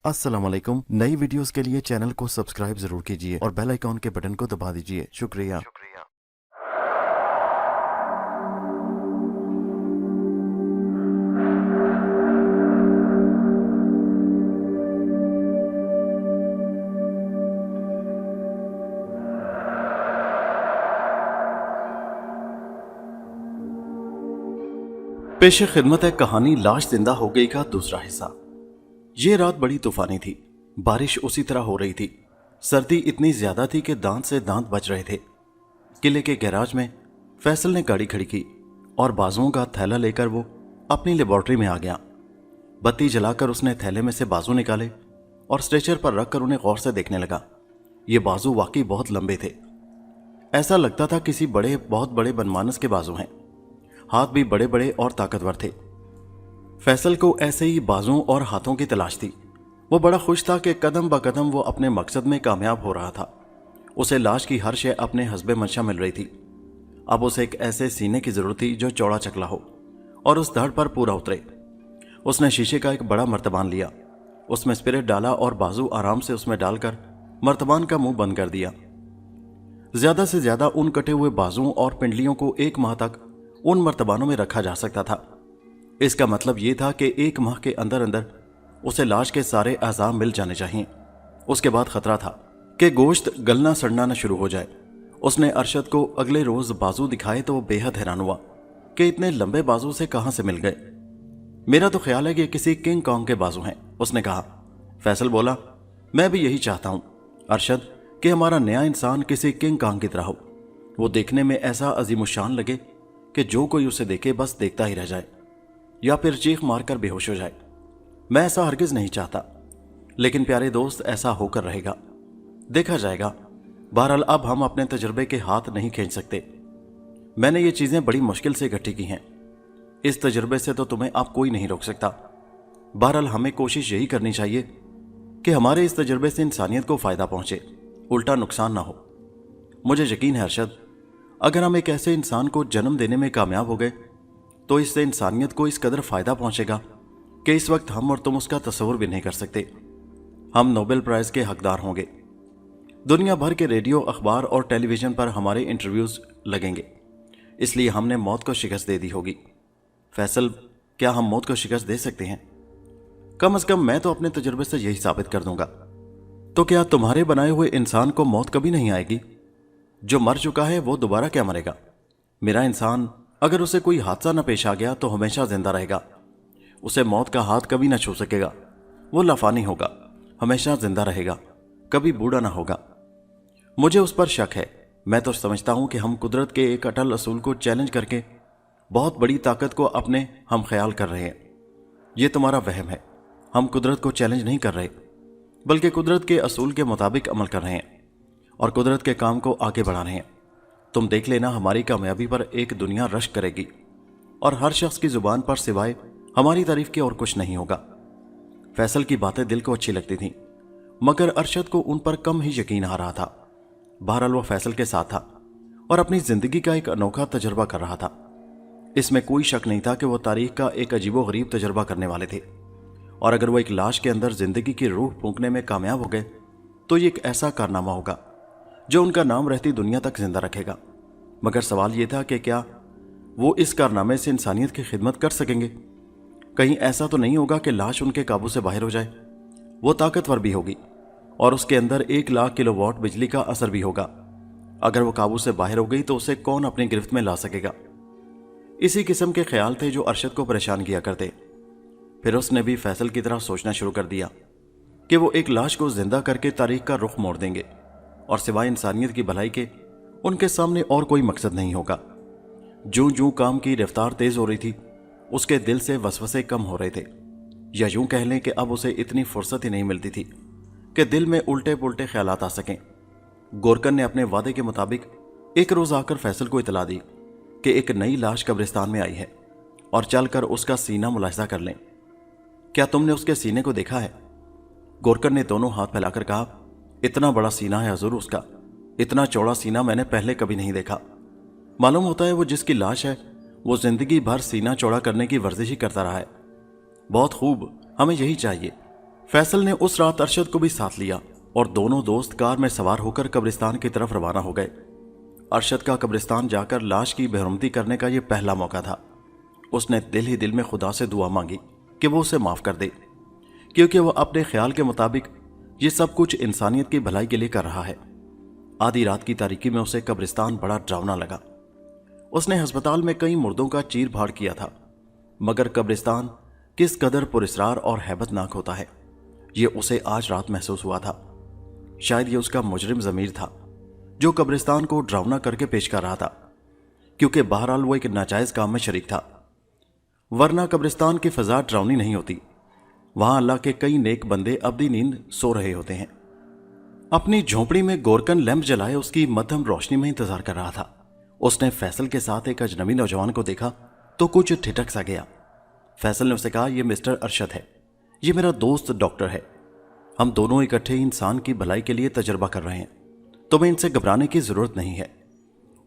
अस्सलाम वालेकुम। नई वीडियोस के लिए चैनल को सब्सक्राइब जरूर कीजिए और बेल आइकॉन के बटन को दबा दीजिए। शुक्रिया। पेश खिदमत है कहानी लाश जिंदा हो गई का दूसरा हिस्सा। ये रात बड़ी तूफानी थी। बारिश उसी तरह हो रही थी। सर्दी इतनी ज्यादा थी कि दांत से दांत बच रहे थे। किले के गैराज में फैसल ने गाड़ी खड़ी की और बाजुओं का थैला लेकर वो अपनी लेबोरेटरी में आ गया। बत्ती जलाकर उसने थैले में से बाजू निकाले और स्ट्रेचर पर रखकर उन्हें गौर से देखने लगा। ये बाजू वाकई बहुत लंबे थे। ऐसा लगता था किसी बहुत बड़े बनमानस के बाजू हैं। हाथ भी बड़े बड़े और ताकतवर थे। फैसल को ऐसे ही बाजुओं और हाथों की तलाश थी। वो बड़ा खुश था कि कदम ब कदम वो अपने मकसद में कामयाब हो रहा था। उसे लाश की हर शय अपने हस्बे मंशा मिल रही थी। अब उसे एक ऐसे सीने की जरूरत थी जो चौड़ा चकला हो और उस धड़ पर पूरा उतरे। उसने शीशे का एक बड़ा मर्तबान लिया, उसमें स्पिरिट डाला और बाजू आराम से उसमें डालकर मर्तबान का मुंह बंद कर दिया। ज्यादा से ज्यादा उन कटे हुए बाजुओं और पिंडलियों को 1 माह तक उन मर्तबानों में रखा जा सकता था। इसका मतलब यह था कि 1 माह के अंदर अंदर उसे लाश के सारे अज़ा मिल जाने चाहिए। उसके बाद खतरा था कि गोश्त गलना सड़ना न शुरू हो जाए। उसने अरशद को अगले रोज बाजू दिखाए तो वो बेहद हैरान हुआ कि इतने लंबे बाजू से कहां से मिल गए। मेरा तो ख्याल है कि किसी किंग कॉन्ग के बाजू हैं, उसने कहा। फैसल बोला, मैं भी यही चाहता हूं अरशद कि हमारा नया इंसान किसी किंग कॉन्ग की तरह हो। वो देखने में ऐसा अजीमुशान लगे कि जो कोई उसे देखे बस देखता ही रह जाए या फिर चीख मारकर बेहोश हो जाए। मैं ऐसा हरगिज नहीं चाहता, लेकिन प्यारे दोस्त ऐसा होकर रहेगा, देखा जाएगा। बहरहाल अब हम अपने तजुर्बे के हाथ नहीं खींच सकते। मैंने ये चीजें बड़ी मुश्किल से इकट्ठी की हैं। इस तजुर्बे से तो तुम्हें अब कोई नहीं रोक सकता। बहरहाल हमें कोशिश यही करनी चाहिए कि हमारे इस तजुर्बे से इंसानियत को फायदा पहुंचे, उल्टा नुकसान ना हो। मुझे यकीन है अरशद, अगर हम एक ऐसे इंसान को जन्म देने में कामयाब हो गए तो इससे इंसानियत को इस कदर फायदा पहुंचेगा कि इस वक्त हम और तुम उसका तस्वुर भी नहीं कर सकते। हम नोबेल प्राइज के हकदार होंगे। दुनिया भर के रेडियो, अखबार और टेलीविजन पर हमारे इंटरव्यूज लगेंगे। इसलिए हमने मौत को शिकस्त दे दी होगी। फैसल, क्या हम मौत को शिकस्त दे सकते हैं? कम से कम मैं तो अपने तजुर्बे से यही साबित कर दूंगा। तो क्या तुम्हारे बनाए हुए इंसान को मौत कभी नहीं आएगी? जो मर चुका है वो दोबारा क्या मरेगा? मेरा इंसान, अगर उसे कोई हादसा न पेश आ गया तो हमेशा जिंदा रहेगा। उसे मौत का हाथ कभी न छू सकेगा। वो लाफानी होगा, हमेशा जिंदा रहेगा, कभी बूढ़ा ना होगा। मुझे उस पर शक है। मैं तो समझता हूं कि हम कुदरत के एक अटल असूल को चैलेंज करके बहुत बड़ी ताकत को अपने हम ख्याल कर रहे हैं। यह तुम्हारा वहम है। हम कुदरत को चैलेंज नहीं कर रहे, बल्कि कुदरत के असूल के मुताबिक अमल कर रहे हैं और कुदरत के काम को आगे बढ़ा रहे हैं। तुम देख लेना, हमारी कामयाबी पर एक दुनिया रश्क करेगी और हर शख्स की जुबान पर सिवाय हमारी तारीफ के और कुछ नहीं होगा। फैसल की बातें दिल को अच्छी लगती थीं, मगर अरशद को उन पर कम ही यकीन आ रहा था। बहरहाल वो फैसल के साथ था और अपनी जिंदगी का एक अनोखा तजुर्बा कर रहा था। इसमें कोई शक नहीं था कि वो तारीख का एक अजीबोगरीब तजुर्बा करने वाले थे। और अगर वो एक लाश के अंदर जिंदगी की रूह फूंकने में कामयाब हो गए तो ये एक ऐसा कारनामा होगा जो उनका नाम रहती दुनिया तक जिंदा रखेगा। मगर सवाल यह था कि क्या वो इस कारनामे से इंसानियत की खिदमत कर सकेंगे? कहीं ऐसा तो नहीं होगा कि लाश उनके काबू से बाहर हो जाए। वो ताकतवर भी होगी और उसके अंदर 1 लाख किलोवाट बिजली का असर भी होगा। अगर वो काबू से बाहर हो गई तो उसे कौन अपनी गिरफ्त में ला सकेगा? इसी किस्म के ख्याल थे जो अरशद को परेशान किया करते। फिर उसने भी फैसल की तरह सोचना शुरू कर दिया कि वो एक लाश को जिंदा करके तारीख का रुख मोड़ देंगे और सिवाय इंसानियत की भलाई के उनके सामने और कोई मकसद नहीं होगा। जूं जूं काम की रफ्तार तेज हो रही थी, उसके दिल से वसवसे कम हो रहे थे, या यूं कह लें कि अब उसे इतनी फुर्सत ही नहीं मिलती थी कि दिल में उल्टे पुल्टे ख्यालात आ सकें। गोरकन ने अपने वादे के मुताबिक एक रोज आकर फैसल को इतला दी कि एक नई लाश कब्रिस्तान में आई है और चलकर उसका सीना मुलाहिजा कर लें। क्या तुमने उसके सीने को देखा है? गोरकन ने दोनों हाथ फैलाकर कहा, इतना बड़ा सीना है हजूर उसका। इतना चौड़ा सीना मैंने पहले कभी नहीं देखा। मालूम होता है वो जिसकी लाश है वो जिंदगी भर सीना चौड़ा करने की वर्जिश ही करता रहा है। बहुत खूब, हमें यही चाहिए फैसल ने उस रात अरशद को भी साथ लिया और दोनों दोस्त कार में सवार होकर कब्रिस्तान की तरफ रवाना हो गए। अरशद का कब्रिस्तान जाकर लाश की बेहरमती करने का यह पहला मौका था। उसने दिल ही दिल में खुदा से दुआ मांगी कि वो उसे माफ कर दे, क्योंकि वह अपने ख्याल के मुताबिक ये सब कुछ इंसानियत की भलाई के लिए कर रहा है। आधी रात की तारीकी में उसे कब्रिस्तान बड़ा डरावना लगा। उसने अस्पताल में कई मुर्दों का चीर फाड़ किया था, मगर कब्रिस्तान किस कदर पुरस्रार और हैबतनाक होता है, ये उसे आज रात महसूस हुआ था। शायद ये उसका मुजरिम ज़मीर था जो कब्रिस्तान को डरावना करके पेश कर रहा था, क्योंकि बहरहाल वो एक नाजायज काम में शरीक था। वरना कब्रिस्तान की फजा डरावनी नहीं होती। वहां अल्लाह के कई नेक बंदे अब्दी नींद सो रहे होते हैं। अपनी झोंपड़ी में गोरकन लैंप जलाए उसकी मध्यम रोशनी में इंतजार कर रहा था। उसने फैसल के साथ एक अजनबी नौजवान को देखा तो कुछ ठिठक सा गया। फैसल ने उसे कहा, यह मिस्टर अरशद है, ये मेरा दोस्त डॉक्टर है। हम दोनों इकट्ठे इंसान की भलाई के लिए तजर्बा कर रहे हैं, तुम्हें इनसे घबराने की जरूरत नहीं है।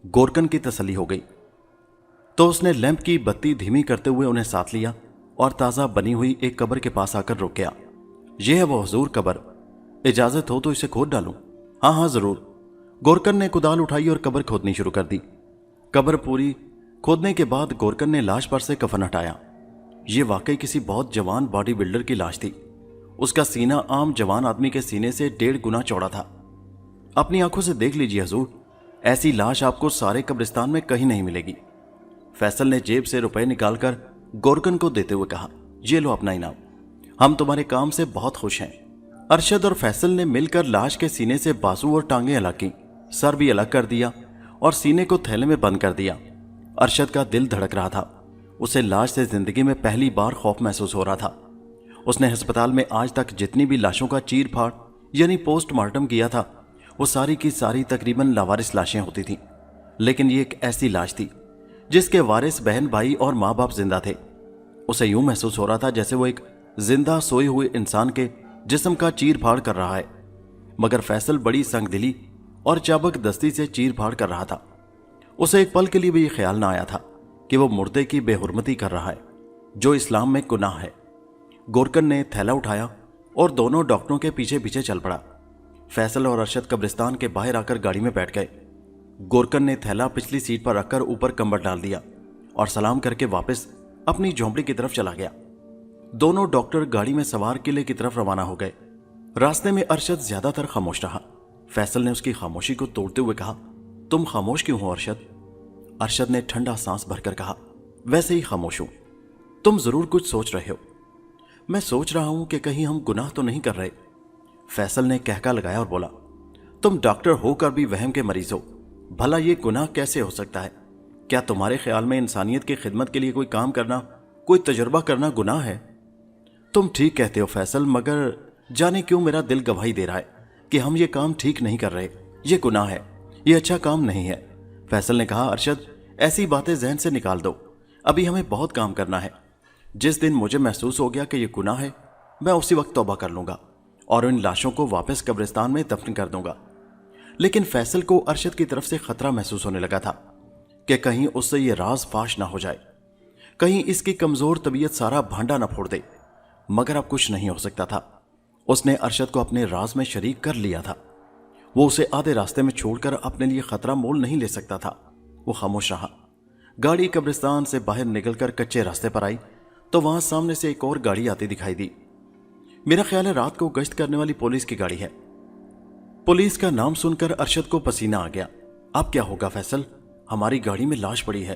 गोरकन की तसल्ली हो गई तो उसने लैंप की बत्ती धीमी करते हुए उन्हें साथ लिया और ताज़ा बनी हुई एक कब्र के पास आकर रुक गया। यह है वो हुजूर कब्र, इजाजत हो तो इसे खोद डालूं? हाँ हाँ जरूर। गोरकन ने कुदाल उठाई और कब्र खोदनी शुरू कर दी। कब्र पूरी खोदने के बाद गोरकन ने लाश पर से कफन हटाया। ये वाकई किसी बहुत जवान बॉडी बिल्डर की लाश थी। उसका सीना आम जवान आदमी के सीने से 1.5 गुना चौड़ा था। अपनी आंखों से देख लीजिए हुजूर, ऐसी लाश आपको सारे कब्रिस्तान में कहीं नहीं मिलेगी। फैसल ने जेब से रुपए निकालकर गोरकन को देते हुए कहा, ये लो अपना इनाम, हम तुम्हारे काम से बहुत खुश हैं। अरशद और फैसल ने मिलकर लाश के सीने से बाजू और टांगें अलग की, सर भी अलग कर दिया और सीने को थैले में बंद कर दिया। अरशद का दिल धड़क रहा था। उसे लाश से जिंदगी में पहली बार खौफ महसूस हो रहा था। उसने अस्पताल में आज तक जितनी भी लाशों का चीर फाड़ यानी पोस्टमार्टम किया था, वो सारी की सारी तकरीबन लावारिस लाशें होती थीं, लेकिन ये एक ऐसी लाश थी जिसके वारिस बहन भाई और माँ बाप जिंदा थे। उसे यूं महसूस हो रहा था जैसे वो एक जिंदा सोए हुए इंसान के जिस्म का चीर फाड़ कर रहा है, मगर फैसल बड़ी संगदिली और चाबक दस्ती से चीर फाड़ कर रहा था। उसे एक पल के लिए भी ये ख्याल ना आया था कि वो मुर्दे की बेहुरमती कर रहा है, जो इस्लाम में गुनाह है। गोरकन ने थैला उठाया और दोनों डॉक्टरों के पीछे पीछे चल पड़ा। फैसल और अरशद कब्रिस्तान के बाहर आकर गाड़ी में बैठ गए। गोरकन ने थैला पिछली सीट पर रखकर ऊपर कंबल डाल दिया और सलाम करके वापस अपनी झोंपड़ी की तरफ चला गया। दोनों डॉक्टर गाड़ी में सवार किले की तरफ रवाना हो गए। रास्ते में अरशद ज्यादातर खामोश रहा। फैसल ने उसकी खामोशी को तोड़ते हुए कहा, तुम खामोश क्यों हो अरशद? अरशद ने ठंडा सांस भरकर कहा, वैसे ही खामोश हूं। तुम जरूर कुछ सोच रहे हो। मैं सोच रहा हूं कि कहीं हम गुनाह तो नहीं कर रहे। फैसल ने कहका लगाया और बोला, तुम डॉक्टर होकर भी वहम के मरीज हो। भला ये गुनाह कैसे हो सकता है? क्या तुम्हारे ख्याल में इंसानियत की खिदमत के लिए कोई काम करना, कोई तजुर्बा करना गुनाह है? तुम ठीक कहते हो फैसल, मगर जाने क्यों मेरा दिल गवाही दे रहा है कि हम ये काम ठीक नहीं कर रहे। ये गुनाह है, ये अच्छा काम नहीं है। फैसल ने कहा, अरशद ऐसी बातें जहन से निकाल दो, अभी हमें बहुत काम करना है। जिस दिन मुझे महसूस हो गया कि ये गुनाह है, मैं उसी वक्त तौबा कर लूंगा और इन लाशों को वापस कब्रिस्तान में दफन कर दूंगा। लेकिन फैसल को अरशद की तरफ से खतरा महसूस होने लगा था कि कहीं उससे ये राज फाश ना हो जाए, कहीं इसकी कमजोर तबीयत सारा भांडा ना फोड़ दे। मगर अब कुछ नहीं हो सकता था। उसने अरशद को अपने राज में शरीक कर लिया था। वो उसे आधे रास्ते में छोड़कर अपने लिए खतरा मोल नहीं ले सकता था। वो खामोश रहा। गाड़ी कब्रिस्तान से बाहर निकलकर कच्चे रास्ते पर आई तो वहां सामने से एक और गाड़ी आती दिखाई दी। मेरा ख्याल है रात को गश्त करने वाली पुलिस की गाड़ी है। पुलिस का नाम सुनकर अरशद को पसीना आ गया। अब क्या होगा फैसल? हमारी गाड़ी में लाश पड़ी है।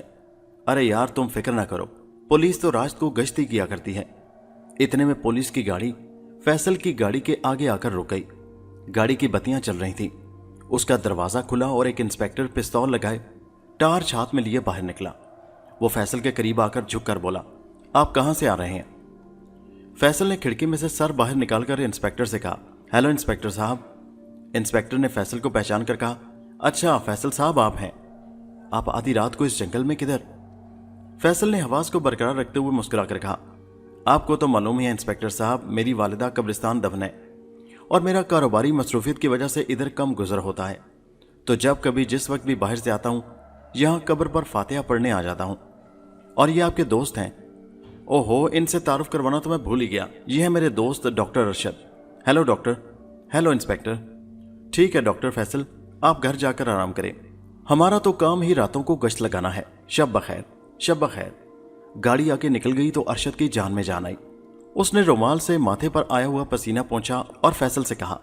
अरे यार तुम फिक्र ना करो, पुलिस तो रात को गश्त ही किया करती है। इतने में पुलिस की गाड़ी फैसल की गाड़ी के आगे आकर रुक गई। गाड़ी की बत्तियां चल रही थी। उसका दरवाजा खुला और एक इंस्पेक्टर पिस्तौल लगाए टार्च हाथ में लिए बाहर निकला। वो फैसल के करीब आकर झुककर बोला, आप कहां से आ रहे हैं? फैसल ने खिड़की में से सर बाहर निकालकर इंस्पेक्टर से कहा, हेलो इंस्पेक्टर साहब। इंस्पेक्टर ने फैसल को पहचान कर कहा, अच्छा फैसल साहब आप हैं। आप आधी रात को इस जंगल में किधर? फैसल ने आवाज को बरकरार रखते हुए मुस्कुराकर कहा, आपको तो मालूम ही है इंस्पेक्टर साहब, मेरी वालिदा कब्रिस्तान दफन है और मेरा कारोबारी मसरूफियत की वजह से इधर कम गुजर होता है, तो जब कभी जिस वक्त भी बाहर से आता हूं यहाँ कब्र पर फातिहा पढ़ने आ जाता हूं। और ये आपके दोस्त हैं, ओहो, इनसे तारुफ करवाना तो मैं भूल ही गया। ये है मेरे दोस्त doctor Arshad. Hello doctor. Hello inspector. ठीक है डॉक्टर फैसल, आप घर जाकर आराम करें। हमारा तो काम ही रातों को गश्त लगाना है। शब बखैर, शब बखैर। गाड़ी आके निकल गई तो अरशद की जान में जान आई। उसने रुमाल से माथे पर आया हुआ पसीना पोंछा और फैसल से कहा,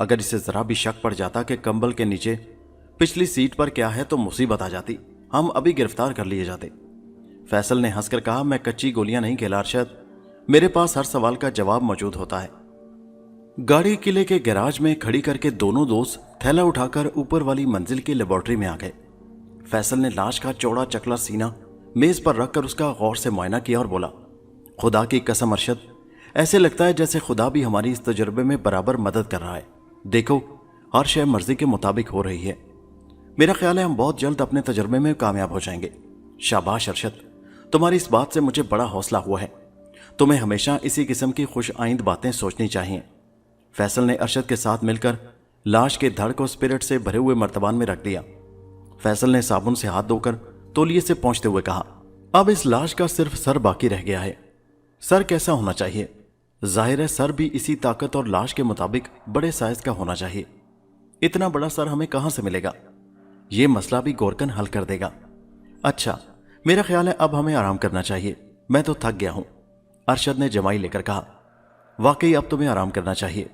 अगर इसे जरा भी शक पड़ जाता कि कंबल के नीचे पिछली सीट पर क्या है तो मुसीबत आ जाती, हम अभी गिरफ्तार कर लिए जाते। फैसल ने हंसकर कहा, मैं कच्ची गोलियां नहीं खेला अरशद, मेरे पास हर सवाल का जवाब मौजूद होता है। गाड़ी किले के गैराज में खड़ी करके दोनों दोस्त थैला उठाकर ऊपर वाली मंजिल की लेबोरेटरी में आ गए। फैसल ने लाश का चौड़ा चकला सीना मेज पर रखकर उसका गौर से मुआयना किया और बोला, खुदा की कसम अरशद, ऐसे लगता है जैसे खुदा भी हमारी इस तजुर्बे में बराबर मदद कर रहा है। देखो, हर शय मर्जी के मुताबिक हो रही है। मेरा ख्याल है हम बहुत जल्द अपने तजुर्बे में कामयाब हो जाएंगे। शाबाश अरशद, तुम्हारी इस बात से मुझे बड़ा हौसला हुआ है। तुम्हें हमेशा इसी किस्म की खुश आइंद बातें सोचनी चाहिए। फैसल ने अरशद के साथ मिलकर लाश के धड़ को स्पिरिट से भरे हुए मर्तबान में रख दिया। फैसल ने साबुन से हाथ धोकर तौलिए से पोंछते हुए कहा, अब इस लाश का सिर्फ सर बाकी रह गया है। सर कैसा होना चाहिए? जाहिर है सर भी इसी ताकत और लाश के मुताबिक बड़े साइज का होना चाहिए। इतना बड़ा सर हमें कहां से मिलेगा? यह मसला भी गोरकन हल कर देगा। अच्छा, मेरा ख्याल है अब हमें आराम करना चाहिए। मैं तो थक गया हूं, अरशद ने जमाई लेकर कहा। वाकई अब तुम्हें आराम करना चाहिए।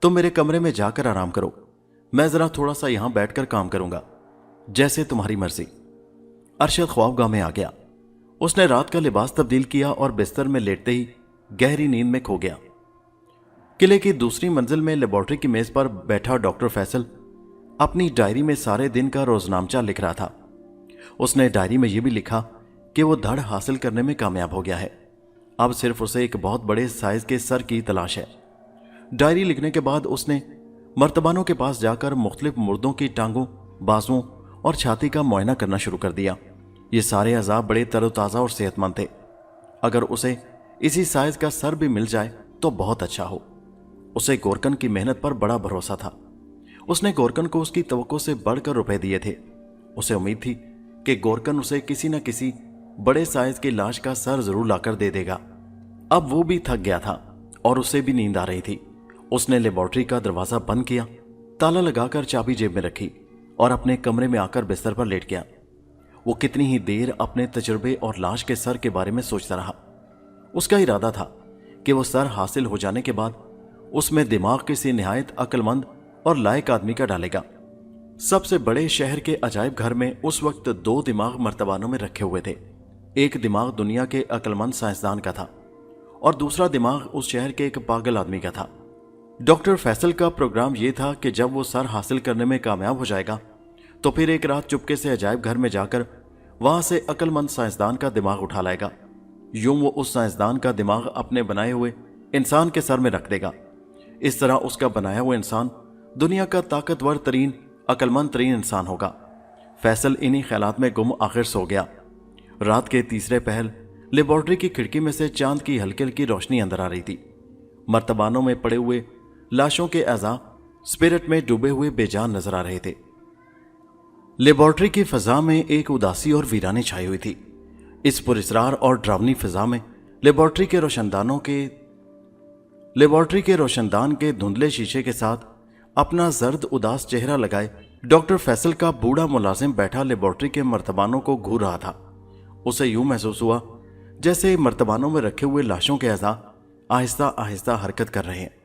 तुम मेरे कमरे में जाकर आराम करो, मैं जरा थोड़ा सा यहां बैठकर काम करूंगा, जैसे तुम्हारी मर्जी। अरशद ख्वाबगाह में आ गया। उसने रात का लिबास तब्दील किया और बिस्तर में लेटते ही गहरी नींद में खो गया। किले की दूसरी मंजिल में लेबोरेटरी की मेज पर बैठा डॉक्टर फैसल अपनी डायरी में सारे दिन का रोजनामचा लिख रहा था। उसने डायरी में यह भी लिखा कि वो धड़ हासिल करने में कामयाब हो गया है। अब सिर्फ उसे एक बहुत बड़े साइज के सर की तलाश है। डायरी लिखने के बाद उसने मर्तबानों के पास जाकर मुख्तलिफ मुर्दों की टांगों, बाजुओं और छाती का मुआयना करना शुरू कर दिया। ये सारे अज़ा बड़े तरोताज़ा और सेहतमंद थे। अगर उसे इसी साइज का सर भी मिल जाए तो बहुत अच्छा हो। उसे गोरकन की मेहनत पर बड़ा भरोसा था। उसने गोरकन को उसकी तवक्को से बढ़कर रुपए दिए थे। उसे उम्मीद थी कि गोरकन उसे किसी न किसी बड़े साइज की लाश का सर जरूर लाकर दे देगा। अब वो भी थक गया था और उसे भी नींद आ रही थी। उसने लेबोरेटरी का दरवाजा बंद किया, ताला लगाकर चाबी जेब में रखी और अपने कमरे में आकर बिस्तर पर लेट गया। वो कितनी ही देर अपने तजुर्बे और लाश के सर के बारे में सोचता रहा। उसका इरादा था कि वो सर हासिल हो जाने के बाद उसमें दिमाग किसी निहायत अक्लमंद और लायक आदमी का डालेगा। सबसे बड़े शहर के अजायब घर में उस वक्त 2 दिमाग मर्तबानों में रखे हुए थे। एक दिमाग दुनिया के अक्लमंद साइंसदान का था और दूसरा दिमाग उस शहर के एक पागल आदमी का था। डॉक्टर फैसल का प्रोग्राम यह था कि जब वो सर हासिल करने में कामयाब हो जाएगा तो फिर एक रात चुपके से अजायब घर में जाकर वहां से अक्लमंद साइंसदान का दिमाग उठा लाएगा। यूं वो उस साइंसदान का दिमाग अपने बनाए हुए इंसान के सर में रख देगा। इस तरह उसका बनाया हुआ इंसान दुनिया का ताकतवर तरीन, अक्लमंद तरीन इंसान होगा। फैसल इन्हीं ख्यालात में गुम आखिर सो गया। रात के तीसरे पहर लेबोरेटरी की खिड़की में से चांद की हल्की हल्की रोशनी अंदर आ रही थी। मर्तबानों में पड़े हुए लाशों के अज़ा स्पिरिट में डूबे हुए बेजान नजर आ रहे थे। लेबोरेटरी की फिजा में एक उदासी और वीरानी छाई हुई थी। इस पुरस्रार और डरावनी फिजा में लेबोरेटरी के रोशनदान के धुंधले शीशे के साथ अपना जर्द उदास चेहरा लगाए डॉक्टर फैसल का बूढ़ा मुलाजिम बैठा लेबोरेटरी के मर्तबानों को घूर रहा था। उसे यूं महसूस हुआ जैसे मर्तबानों में रखे हुए लाशों के अज़ा आहिस्ता आहिस्ता हरकत कर रहे हैं।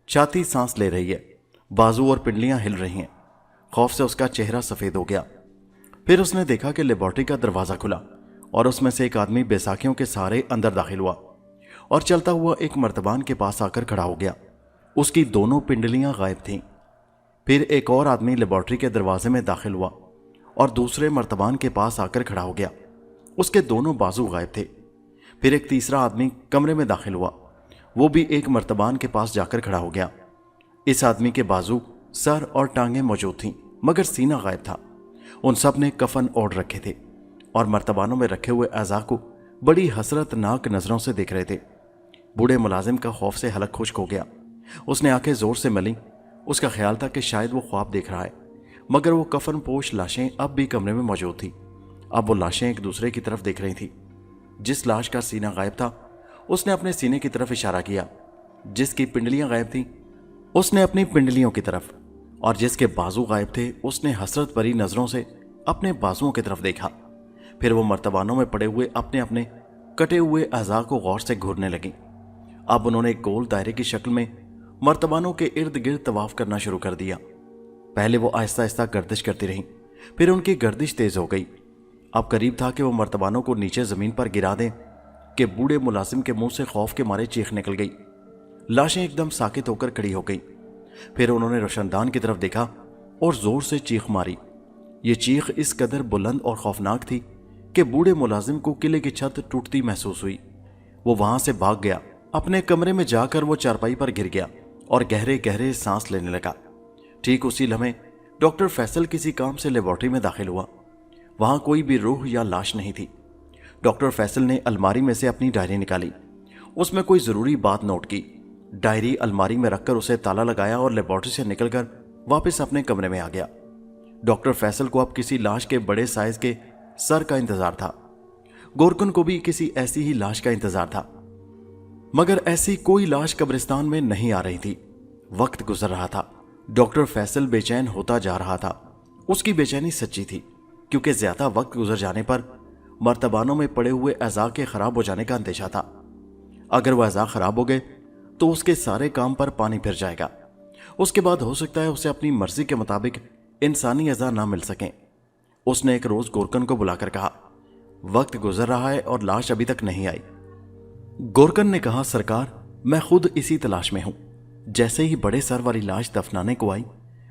छाती सांस ले रही है, बाजू और पिंडलियां हिल रही हैं। खौफ से उसका चेहरा सफेद हो गया। फिर उसने देखा कि लेबोरेटरी का दरवाजा खुला और उसमें से एक आदमी बैसाखियों के सहारे अंदर दाखिल हुआ और चलता हुआ एक मर्तबान के पास आकर खड़ा हो गया। उसकी दोनों पिंडलियां गायब थीं। फिर एक और आदमी लेबोरेटरी के दरवाजे में दाखिल हुआ और दूसरे मर्तबान के पास आकर खड़ा हो गया। उसके दोनों बाजू गायब थे। फिर एक तीसरा आदमी कमरे में दाखिल हुआ, वो भी एक मर्तबान के पास जाकर खड़ा हो गया। इस आदमी के बाजू, सर और टांगें मौजूद थीं, मगर सीना गायब था। उन सब ने कफन ओढ़ रखे थे और मर्तबानों में रखे हुए अज़ा को बड़ी हसरतनाक नजरों से देख रहे थे। बूढ़े मुलाजिम का खौफ से हलक खुश्क हो गया। उसने आंखें जोर से मली। उसका ख्याल था कि शायद वो ख्वाब देख रहा है, मगर वो कफन पोश लाशें अब भी कमरे में मौजूद थी। अब वो लाशें एक दूसरे की तरफ देख रही थी। जिस लाश का सीना गायब था उसने अपने सीने की तरफ इशारा किया, जिसकी पिंडलियां गायब थीं उसने अपनी पिंडलियों की तरफ, और जिसके बाजू गायब थे उसने हसरत भरी नजरों से अपने बाजुओं की तरफ देखा। फिर वो मर्तबानों में पड़े हुए अपने अपने कटे हुए अज़ा को गौर से घूरने लगी। अब उन्होंने एक गोल दायरे की शक्ल में मर्तबानों के इर्द गिर्द तवाफ करना शुरू कर दिया। पहले वो आहिस्ता आहिस्ता गर्दिश करती रहीं, फिर उनकी गर्दिश तेज हो गई। अब करीब था कि वो मर्तबानों को नीचे जमीन पर गिरा दें कि बूढ़े मुलाजिम के मुंह से खौफ के मारे चीख निकल गई। लाशें एकदम साकित होकर खड़ी हो गई। फिर उन्होंने रोशनदान की तरफ देखा और जोर से चीख मारी। ये चीख इस कदर बुलंद और खौफनाक थी कि बूढ़े मुलाजिम को किले की छत टूटती महसूस हुई। वो वहां से भाग गया। अपने कमरे में जाकर वो चारपाई पर गिर गया और गहरे गहरे सांस लेने लगा। ठीक उसी लम्हे डॉक्टर फैसल किसी काम से लेबोरेटरी में दाखिल हुआ। वहां कोई भी रूह या लाश नहीं थी। डॉक्टर फैसल ने अलमारी में से अपनी डायरी निकाली, उसमें कोई जरूरी बात नोट की। डायरी अलमारी में रखकर उसे ताला लगाया और लेबोरेटरी से निकलकर वापस अपने कमरे में आ गया। डॉक्टर फैसल को अब किसी लाश के बड़े साइज के सर का इंतजार था। गोरकन को भी किसी ऐसी ही लाश का इंतजार था, मगर ऐसी कोई लाश कब्रिस्तान में नहीं आ रही थी। वक्त गुजर रहा था। डॉक्टर फैसल बेचैन होता जा रहा था। उसकी बेचैनी सच्ची थी, क्योंकि ज्यादा वक्त गुजर जाने पर मर्तबानों में पड़े हुए अज़ा के खराब हो जाने का अंदेशा था। अगर वह अज़ा खराब हो गए तो उसके सारे काम पर पानी फिर जाएगा। उसके बाद हो सकता है उसे अपनी मर्जी के मुताबिक इंसानी अज़ा ना मिल सकें। उसने एक रोज गोरकन को बुलाकर कहा, वक्त गुजर रहा है और लाश अभी तक नहीं आई। गोरकन ने कहा, सरकार, मैं खुद इसी तलाश में हूं। जैसे ही बड़े सर वाली लाश दफनाने को आई,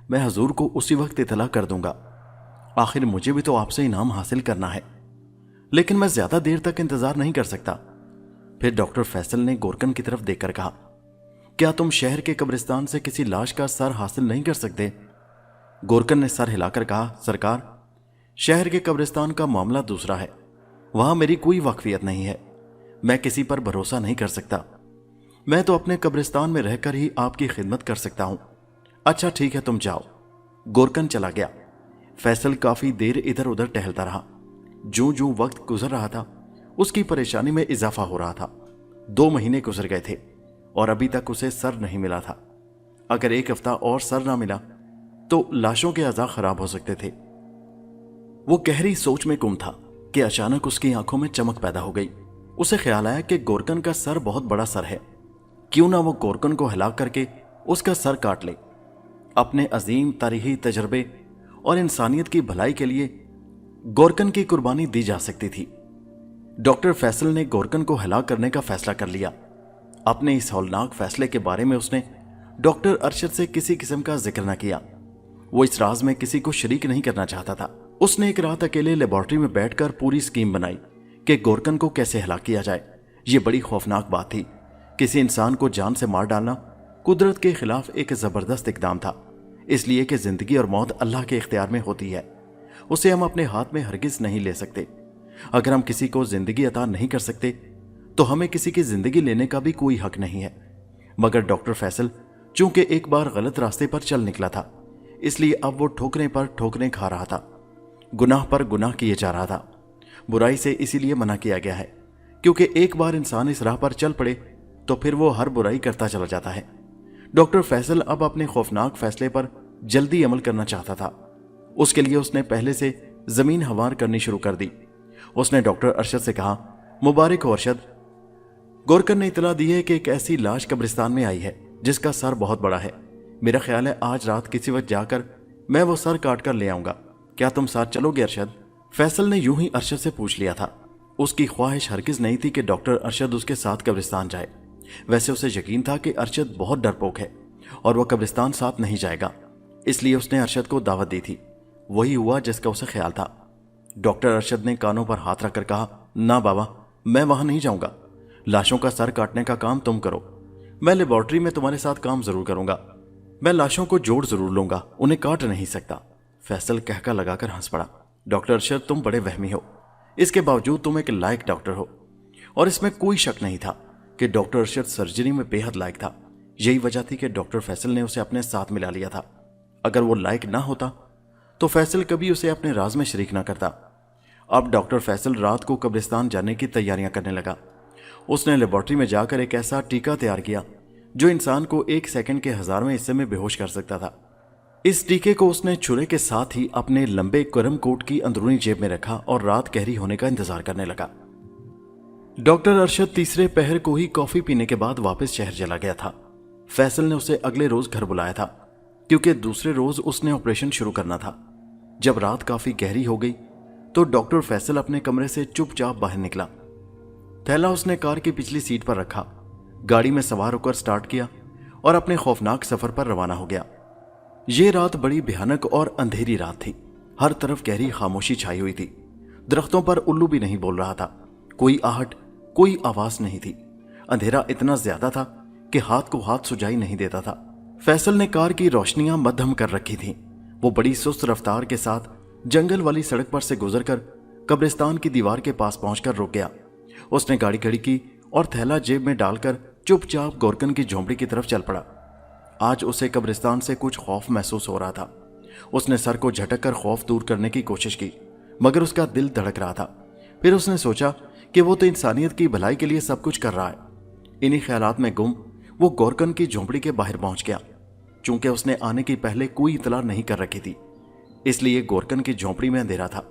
मैं हजूर को उसी वक्त इतला कर दूंगा। आखिर मुझे भी तो आपसे इनाम हासिल करना है, लेकिन मैं ज्यादा देर तक इंतजार नहीं कर सकता। फिर डॉक्टर फैसल ने गोरकन की तरफ देखकर कहा, क्या तुम शहर के कब्रिस्तान से किसी लाश का सर हासिल नहीं कर सकते? गोरकन ने सर हिलाकर कहा, सरकार, शहर के कब्रिस्तान का मामला दूसरा है। वहां मेरी कोई वाकफियत नहीं है। मैं किसी पर भरोसा नहीं कर सकता। मैं तो अपने कब्रिस्तान में रहकर ही आपकी खिदमत कर सकता हूं। अच्छा ठीक है, तुम जाओ। गोरकन चला गया। फैसल काफी देर इधर उधर टहलता रहा। जो जो वक्त गुजर रहा था उसकी परेशानी में इजाफा हो रहा था। 2 महीने गुजर गए थे और अभी तक उसे सर नहीं मिला था। अगर 1 हफ्ता और सर ना मिला तो लाशों के अज़ा खराब हो सकते थे। वो गहरी सोच में गुम था कि अचानक उसकी आंखों में चमक पैदा हो गई। उसे ख्याल आया कि गोरकन का सर बहुत बड़ा सर है। क्यों ना वो गोरकन को हिला करके उसका सर काट ले। अपने अजीम तारीखी तजर्बे और इंसानियत की भलाई के लिए गोरकन की कुर्बानी दी जा सकती थी। डॉक्टर फैसल ने गोरकन को हिला करने का फैसला कर लिया। अपने इस हौलनाक फैसले के बारे में उसने डॉक्टर अरशद से किसी किस्म का जिक्र न किया। वो इस राज में किसी को शरीक नहीं करना चाहता था। उसने एक रात अकेले लेबोरेटरी में बैठकर पूरी स्कीम बनाई कि गोरकन को कैसे हलाक किया जाए। ये बड़ी खौफनाक बात थी। किसी इंसान को जान से मार डालना कुदरत के खिलाफ एक जबरदस्त इकदाम था, इसलिए कि जिंदगी और मौत अल्लाह के इख्तियार में होती है। उसे हम अपने हाथ में हरगिज नहीं ले सकते। अगर हम किसी को जिंदगी अता नहीं कर सकते तो हमें किसी की जिंदगी लेने का भी कोई हक नहीं है। मगर डॉक्टर फैसल चूंकि एक बार गलत रास्ते पर चल निकला था, इसलिए अब वो ठोकरे पर ठोकरे खा रहा था। गुनाह पर गुनाह किए जा रहा था। बुराई से इसीलिए मना किया गया है क्योंकि एक बार इंसान इस राह पर चल पड़े तो फिर वो हर बुराई करता चला जाता है। डॉक्टर फैसल अब अपने खौफनाक फैसले पर जल्दी अमल करना चाहता था। उसके लिए उसने पहले से जमीन हवार करनी शुरू कर दी। उसने डॉक्टर अरशद से कहा, मुबारक हो अरशद, गोरकन ने इतला दी है कि एक ऐसी लाश कब्रिस्तान में आई है जिसका सर बहुत बड़ा है। मेरा ख्याल है आज रात किसी वक्त जाकर मैं वो सर काट कर ले आऊंगा। क्या तुम साथ चलोगे अरशद? फैसल ने यूं ही अरशद से पूछ लिया था। उसकी ख्वाहिश हरगिज नहीं थी कि डॉक्टर अरशद उसके साथ कब्रिस्तान जाए। वैसे उसे यकीन था कि अरशद बहुत डरपोक है और वह कब्रिस्तान साथ नहीं जाएगा, इसलिए उसने अरशद को दावत दी थी। वही हुआ जिसका उसे ख्याल था। डॉक्टर अरशद ने कानों पर हाथ रखकर कहा, ना बाबा, मैं वहां नहीं जाऊंगा। लाशों का सर काटने का काम तुम करो। मैं लेबोरेटरी में तुम्हारे साथ काम जरूर करूंगा। मैं लाशों को जोड़ जरूर लूंगा, उन्हें काट नहीं सकता। फैसल कहका लगाकर हंस पड़ा। डॉक्टर अरशद, तुम बड़े वहमी हो। इसके बावजूद तुम एक लायक डॉक्टर हो और इसमें कोई शक नहीं था कि डॉक्टर अरशद सर्जरी में बेहद लायक था। यही वजह थी कि डॉक्टर फैसल ने उसे अपने साथ मिला लिया था। अगर वो लायक ना होता तो फैसल कभी उसे अपने राज में शरीक ना करता। अब डॉक्टर फैसल रात को कब्रिस्तान जाने की तैयारियां करने लगा। उसने लेबोरेटरी में जाकर एक ऐसा टीका तैयार किया जो इंसान को 1 सेकंड के 1000वें हिस्से में बेहोश कर सकता था। इस टीके को उसने छुरे के साथ ही अपने लंबे करम कोट की अंदरूनी जेब में रखा और रात गहरी होने का इंतजार करने लगा। डॉक्टर अरशद तीसरे पहर को ही कॉफी पीने के बाद वापस शहर चला गया था। फैसल ने उसे अगले रोज घर बुलाया था क्योंकि दूसरे रोज उसने ऑपरेशन शुरू करना था। जब रात काफी गहरी हो गई तो डॉक्टर फैसल अपने कमरे से चुपचाप बाहर निकला। थैला उसने कार की पिछली सीट पर रखा, गाड़ी में सवार होकर स्टार्ट किया और अपने खौफनाक सफर पर रवाना हो गया। यह रात बड़ी भयानक और अंधेरी रात थी। हर तरफ गहरी खामोशी छाई हुई थी। दरख्तों पर उल्लू भी नहीं बोल रहा था। कोई आहट, कोई आवाज नहीं थी। अंधेरा इतना ज्यादा था कि हाथ को हाथ सुझाई नहीं देता था। फैसल ने कार की रोशनियां मध्यम कर रखी थीं। वो बड़ी सुस्त रफ्तार के साथ जंगल वाली सड़क पर से गुजरकर कब्रिस्तान की दीवार के पास पहुंचकर रुक गया। उसने गाड़ी खड़ी की और थैला जेब में डालकर चुपचाप गोरकन की झोंपड़ी की तरफ चल पड़ा। आज उसे कब्रिस्तान से कुछ खौफ महसूस हो रहा था। उसने सर को झटक कर खौफ दूर करने की कोशिश की, मगर उसका दिल धड़क रहा था। फिर उसने सोचा कि वो तो इंसानियत की भलाई के लिए सब कुछ कर रहा है। इन्हीं ख्यालात में गुम वो गोरकन की झोंपड़ी के बाहर पहुंच गया। चूंकि उसने आने की पहले कोई इतला नहीं कर रखी थी, इसलिए गोरकन की झोंपड़ी में अंधेरा था।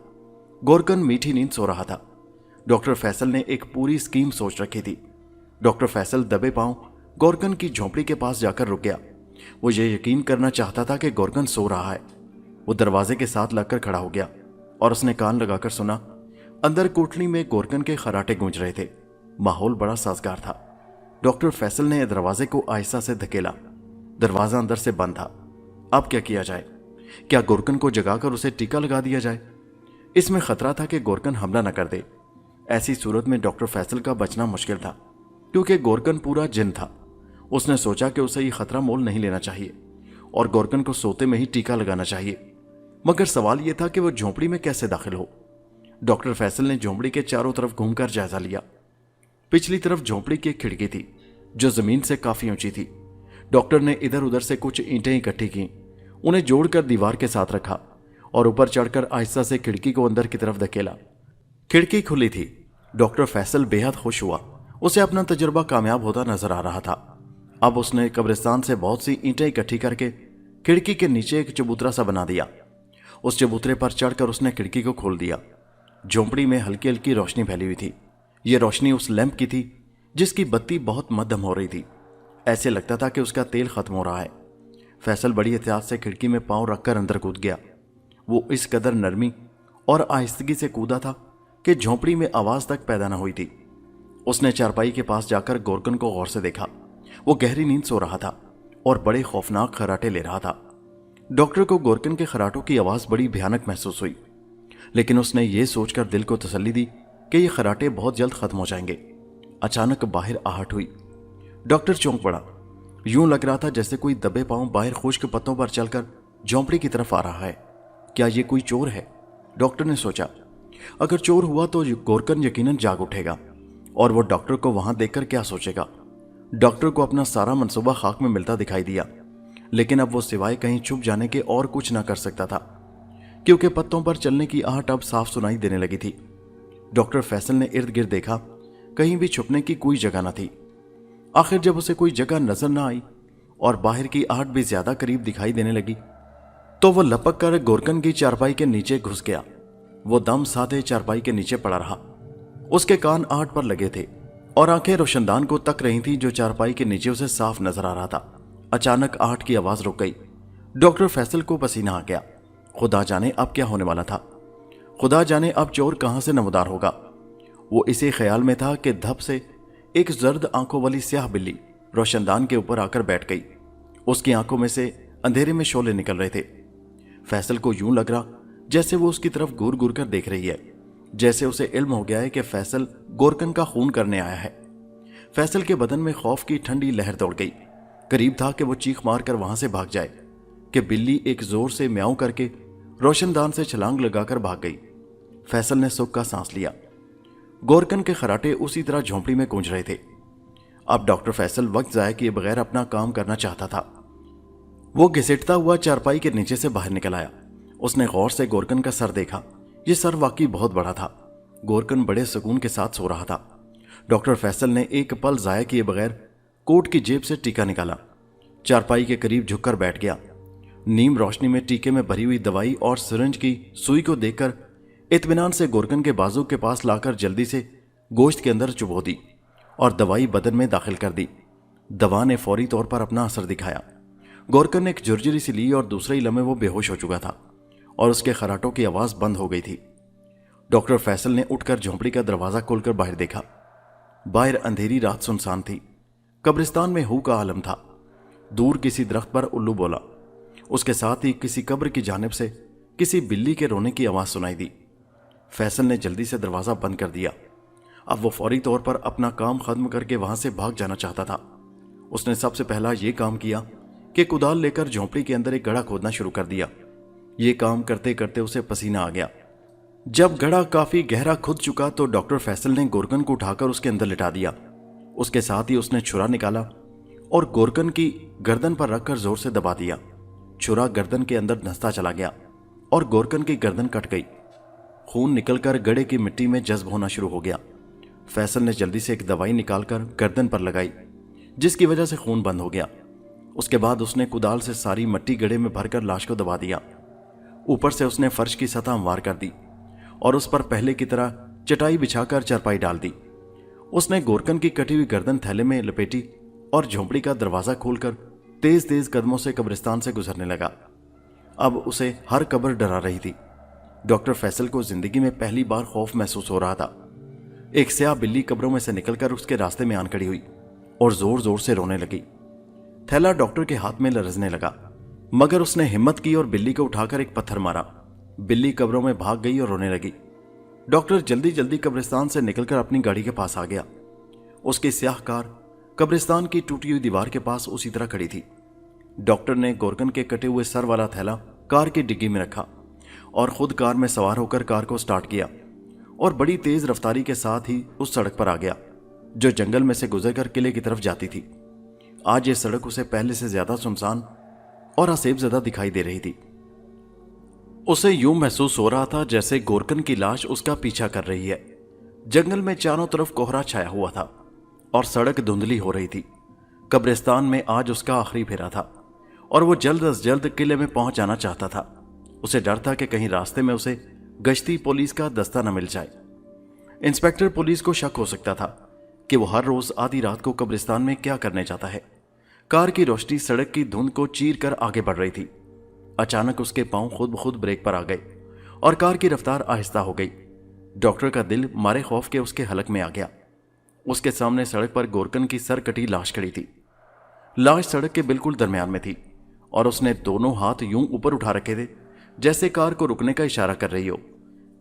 गोरकन मीठी नींद सो रहा था। डॉक्टर फैसल ने एक पूरी स्कीम सोच रखी थी। डॉक्टर फैसल दबे पांव गोरकन की झोंपड़ी के पास जाकर रुक गया। वो ये यकीन करना चाहता था कि गोरकन सो रहा है। वो दरवाजे के साथ लगकर खड़ा हो गया और उसने कान लगाकर सुना। अंदर कोठरी में गोरकन के खराटे गूंज रहे थे। माहौल बड़ा साजगार था। डॉक्टर फैसल ने दरवाजे को आहिस्ता से धकेला। दरवाजा अंदर से बंद था। अब क्या किया जाए? क्या गोरकन को जगाकर उसे टीका लगा दिया जाए? इसमें खतरा था कि गोरकन हमला न कर दे। ऐसी सूरत में डॉक्टर फैसल का बचना मुश्किल था, क्योंकि गोरकन पूरा जिन था। उसने सोचा कि उसे यह खतरा मोल नहीं लेना चाहिए और गोरकन को सोते में ही टीका लगाना चाहिए। मगर सवाल यह था कि वो झोंपड़ी में कैसे दाखिल हो। डॉक्टर फैसल ने झोंपड़ी के चारों तरफ घूमकर जायजा लिया। पिछली तरफ झोंपड़ी की एक खिड़की थी जो जमीन से काफी ऊंची थी। डॉक्टर ने इधर उधर से कुछ ईंटें इकट्ठी की, उन्हें जोड़कर दीवार के साथ रखा और ऊपर चढ़कर आहिस्ता से खिड़की को अंदर की तरफ धकेला। खिड़की खुली थी। डॉक्टर फैसल बेहद खुश हुआ। उसे अपना तजुर्बा कामयाब होता नजर आ रहा था। अब उसने कब्रिस्तान से बहुत सी ईंटें इकट्ठी करके खिड़की के नीचे एक चबूतरा सा बना दिया। उस चबूतरे पर चढ़कर उसने खिड़की को खोल दिया। झोंपड़ी में हल्की हल्की रोशनी फैली हुई थी। यह रोशनी उस लैंप की थी जिसकी बत्ती बहुत मध्यम हो रही थी। ऐसे लगता था कि उसका तेल खत्म हो रहा है। फैसल बड़ी एहतियात से खिड़की में पांव रखकर अंदर कूद गया। वो इस कदर नरमी और आहिस्तगी से कूदा था कि झोंपड़ी में आवाज तक पैदा न हुई थी। उसने चारपाई के पास जाकर गोरकन को गौर से देखा। वो गहरी नींद सो रहा था और बड़े खौफनाक खराटे ले रहा था। डॉक्टर को गोरकन के खराटों की आवाज बड़ी भयानक महसूस हुई, लेकिन उसने ये सोचकर दिल को तसल्ली दी कि ये खराटे बहुत जल्द खत्म हो जाएंगे। अचानक बाहर आहट हुई। डॉक्टर चौंक पड़ा। यूं लग रहा था जैसे कोई दबे पांव बाहर खुश्क पत्तों पर चलकर झोंपड़ी की तरफ आ रहा है। क्या ये कोई चोर है? डॉक्टर ने सोचा। अगर चोर हुआ तो गोरकन यकीनन जाग उठेगा और वो डॉक्टर को वहां देखकर क्या सोचेगा। डॉक्टर को अपना सारा मंसूबा खाक में मिलता दिखाई दिया, लेकिन अब वो सिवाय कहीं छुप जाने के और कुछ ना कर सकता था, क्योंकि पत्तों पर चलने की आहट अब साफ सुनाई देने लगी थी। डॉक्टर फैसल ने इर्द गिर्द देखा, कहीं भी छुपने की कोई जगह न थी। आखिर जब उसे कोई जगह नजर न आई और बाहर की आहट भी ज्यादा करीब दिखाई देने लगी, तो वो लपक कर गोरकन की चारपाई के नीचे घुस गया। वो दम साधे चारपाई के नीचे पड़ा रहा। उसके कान आहट पर लगे थे और आंखें रोशनदान को तक रही थी जो चारपाई के नीचे उसे साफ नजर आ रहा था। अचानक आहट की आवाज रुक गई। डॉक्टर फैसल को पसीना आ गया। खुदा जाने अब क्या होने वाला था। खुदा जाने अब चोर कहां से नमदार होगा। वो इसी ख्याल में था कि धप से एक जर्द आंखों वाली स्याह बिल्ली रोशनदान के ऊपर आकर बैठ गई। उसकी आंखों में से अंधेरे में शोले निकल रहे थे। फैसल को यूं लग रहा जैसे वो उसकी तरफ घूर घूर कर देख रही है, जैसे उसे इल्म हो गया है कि फैसल गोरकन का खून करने आया है। फैसल के बदन में खौफ की ठंडी लहर दौड़ गई। करीब था कि वो चीख मार कर वहां से भाग जाए कि बिल्ली एक जोर से म्याऊं करके रोशनदान से छलांग लगाकर भाग गई। फैसल ने सुख का सांस लिया। गोरकन के खराटे उसी तरह झोंपड़ी में गूंज रहे थे। अब डॉक्टर फैसल वक्त जाया किए बगैर अपना काम करना चाहता था। वो घिसटता हुआ चारपाई के नीचे से बाहर निकल आया। उसने गौर से गोरकन का सर देखा। ये सर वाकई बहुत बड़ा था। गोरकन बड़े सुकून के साथ सो रहा था। डॉक्टर फैसल ने एक पल जाया किए बगैर कोट की जेब से टीका निकाला, चारपाई के करीब झुककर बैठ गया। नीम रोशनी में टीके में भरी हुई दवाई और सिरिंज की सुई को देखकर इत्मीनान से गोरकन के बाजू के पास लाकर जल्दी से गोश्त के अंदर चुभो दी और दवाई बदन में दाखिल कर दी। दवा ने फौरी तौर पर अपना असर दिखाया। गोरकन ने एक झुरझुरी सी ली और दूसरे ही लम्हे वो बेहोश हो चुका था और उसके खराटों की आवाज बंद हो गई थी। डॉक्टर फैसल ने उठकर झोंपड़ी का दरवाजा खोलकर बाहर देखा। बाहर अंधेरी रात सुनसान थी। कब्रिस्तान में हू का आलम था। दूर किसी दरख्त पर उल्लू बोला। उसके साथ ही किसी कब्र की जानिब से किसी बिल्ली के रोने की आवाज सुनाई दी। फैसल ने जल्दी से दरवाजा बंद कर दिया। अब वो फौरी तौर पर अपना काम खत्म करके वहां से भाग जाना चाहता था। उसने सबसे पहला ये काम किया कि कुदाल लेकर झोंपड़ी के अंदर एक गड्ढा खोदना शुरू कर दिया। ये काम करते करते उसे पसीना आ गया। जब गड्ढा काफी गहरा खुद चुका तो डॉक्टर फैसल ने गोरकन को उठाकर उसके अंदर लिटा दिया। उसके साथ ही उसने छुरा निकाला और गोरकन की गर्दन पर रखकर जोर से दबा दिया। छुरा गर्दन के अंदर धंसता चला गया और गोरकन की गर्दन कट गई। खून निकलकर गड्ढे की मिट्टी में जज्ब होना शुरू हो गया। फैसल ने जल्दी से एक दवाई निकालकर गर्दन पर लगाई, जिसकी वजह से खून बंद हो गया। उसके बाद उसने कुदाल से सारी मिट्टी गड्ढे में भरकर लाश को दबा दिया। ऊपर से उसने फर्श की सतह हमवार कर दी और उस पर पहले की तरह चटाई बिछाकर चारपाई डाल दी। उसने गोरकन की कटी हुई गर्दन थैले में लपेटी और झोंपड़ी का दरवाजा खोलकर तेज तेज कदमों से कब्रिस्तान से गुजरने लगा। अब उसे हर कब्र डरा रही थी। डॉक्टर फैसल को जिंदगी में पहली बार खौफ महसूस हो रहा था। एक स्याह बिल्ली कब्रों में से निकलकर उसके रास्ते में आन खड़ी हुई और जोर जोर से रोने लगी। थैला डॉक्टर के हाथ में लरजने लगा, मगर उसने हिम्मत की और बिल्ली को उठाकर एक पत्थर मारा। बिल्ली कब्रों में भाग गई और रोने लगी। डॉक्टर जल्दी जल्दी कब्रिस्तान से निकलकर अपनी गाड़ी के पास आ गया। उसकी स्याह कार कब्रिस्तान की टूटी हुई दीवार के पास उसी तरह खड़ी थी। डॉक्टर ने गोरकन के कटे हुए सर वाला थैला कार की डिग्गी में रखा और खुद कार में सवार होकर कार को स्टार्ट किया और बड़ी तेज रफ्तारी के साथ ही उस सड़क पर आ गया जो जंगल में से गुजरकर किले की तरफ जाती थी। आज ये सड़क उसे पहले से ज्यादा सुनसान और असेब ज़दा दिखाई दे रही थी। उसे यूं महसूस हो रहा था जैसे गोरकन की लाश उसका पीछा कर रही है। जंगल में चारों तरफ कोहरा छाया हुआ था और सड़क धुंधली हो रही थी। कब्रिस्तान में आज उसका आखिरी फेरा था और वो जल्द अज जल्द किले में पहुंच जाना चाहता था। उसे डर था कि कहीं रास्ते में उसे गश्ती पुलिस का दस्ता न मिल जाए। इंस्पेक्टर पुलिस को शक हो सकता था कि वो हर रोज आधी रात को कब्रिस्तान में क्या करने जाता है। कार की रोशनी सड़क की धुंध को चीर कर आगे बढ़ रही थी। अचानक उसके पांव खुद ब खुद ब्रेक पर आ गए और कार की रफ्तार आहिस्ता हो गई। डॉक्टर का दिल मारे खौफ के उसके हलक में आ गया। उसके सामने सड़क पर गोरकन की सर कटी लाश खड़ी थी। लाश सड़क के बिल्कुल दरमियान में थी और उसने दोनों हाथ यूं ऊपर उठा रखे थे जैसे कार को रुकने का इशारा कर रही हो।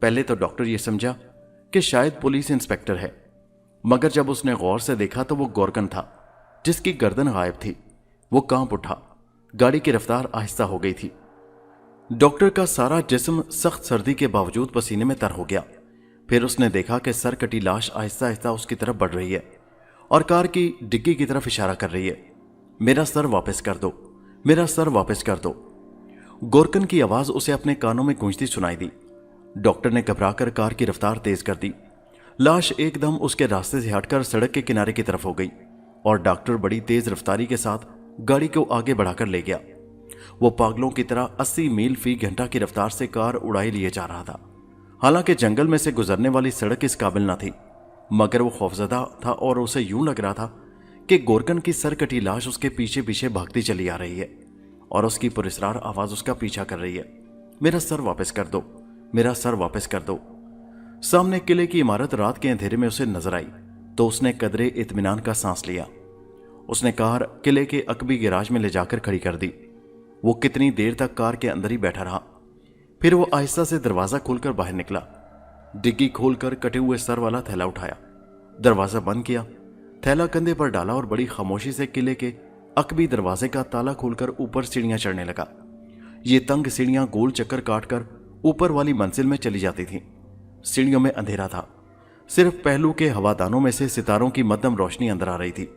पहले तो डॉक्टर ये समझा कि शायद पुलिस इंस्पेक्टर है, मगर जब उसने गौर से देखा तो वो गोरकन था जिसकी गर्दन गायब थी। वो कांप उठा। गाड़ी की रफ्तार आहिस्ता हो गई थी। डॉक्टर का सारा जिस्म सख्त सर्दी के बावजूद पसीने में तर हो गया। फिर उसने देखा कि सर कटी लाश आहिस्ता आहिस्ता उसकी तरफ बढ़ रही है और कार की डिग्गी की तरफ इशारा कर रही है। मेरा सर वापस कर दो, मेरा सर वापस कर दो। गोरकन की आवाज उसे अपने कानों में गूंजती सुनाई दी। डॉक्टर ने घबराकर कार की रफ्तार तेज कर दी। लाश एकदम उसके रास्ते से हटकर सड़क के किनारे की तरफ हो गई और डॉक्टर बड़ी तेज रफ्तारी के साथ गाड़ी को आगे बढ़ाकर ले गया। वो पागलों की तरह 80 मील फी घंटा की रफ्तार से कार उड़ाए लिए जा रहा था। हालांकि जंगल में से गुजरने वाली सड़क इस काबिल न थी, मगर वो खौफजदा था और उसे यूं लग रहा था कि गोरकन की सर कटी लाश उसके पीछे पीछे भागती चली आ रही है और उसकी पुरस्रार आवाज उसका पीछा कर रही है। मेरा सर वापस कर दो, मेरा सर वापस कर दो। सामने किले की इमारत रात के अंधेरे में उसे नजर आई तो उसने कदरे इत्मीनान का सांस लिया। उसने कार किले के अकबी गैराज में ले जाकर खड़ी कर दी। वो कितनी देर तक कार के अंदर ही बैठा रहा। फिर वो आहिस्ता से दरवाजा खोलकर बाहर निकला। डिग्गी खोलकर कटे हुए सर वाला थैला उठाया, दरवाजा बंद किया, थैला कंधे पर डाला और बड़ी खामोशी से किले के अकबी दरवाजे का ताला खोलकर ऊपर सीढ़ियां चढ़ने लगा। ये तंग सीढ़ियां गोल चक्कर काटकर ऊपर वाली मंजिल में चली जाती थीं। सीढ़ियों में अंधेरा था, सिर्फ पहलू के हवादानों में से सितारों की मध्यम रोशनी अंदर आ रही थी।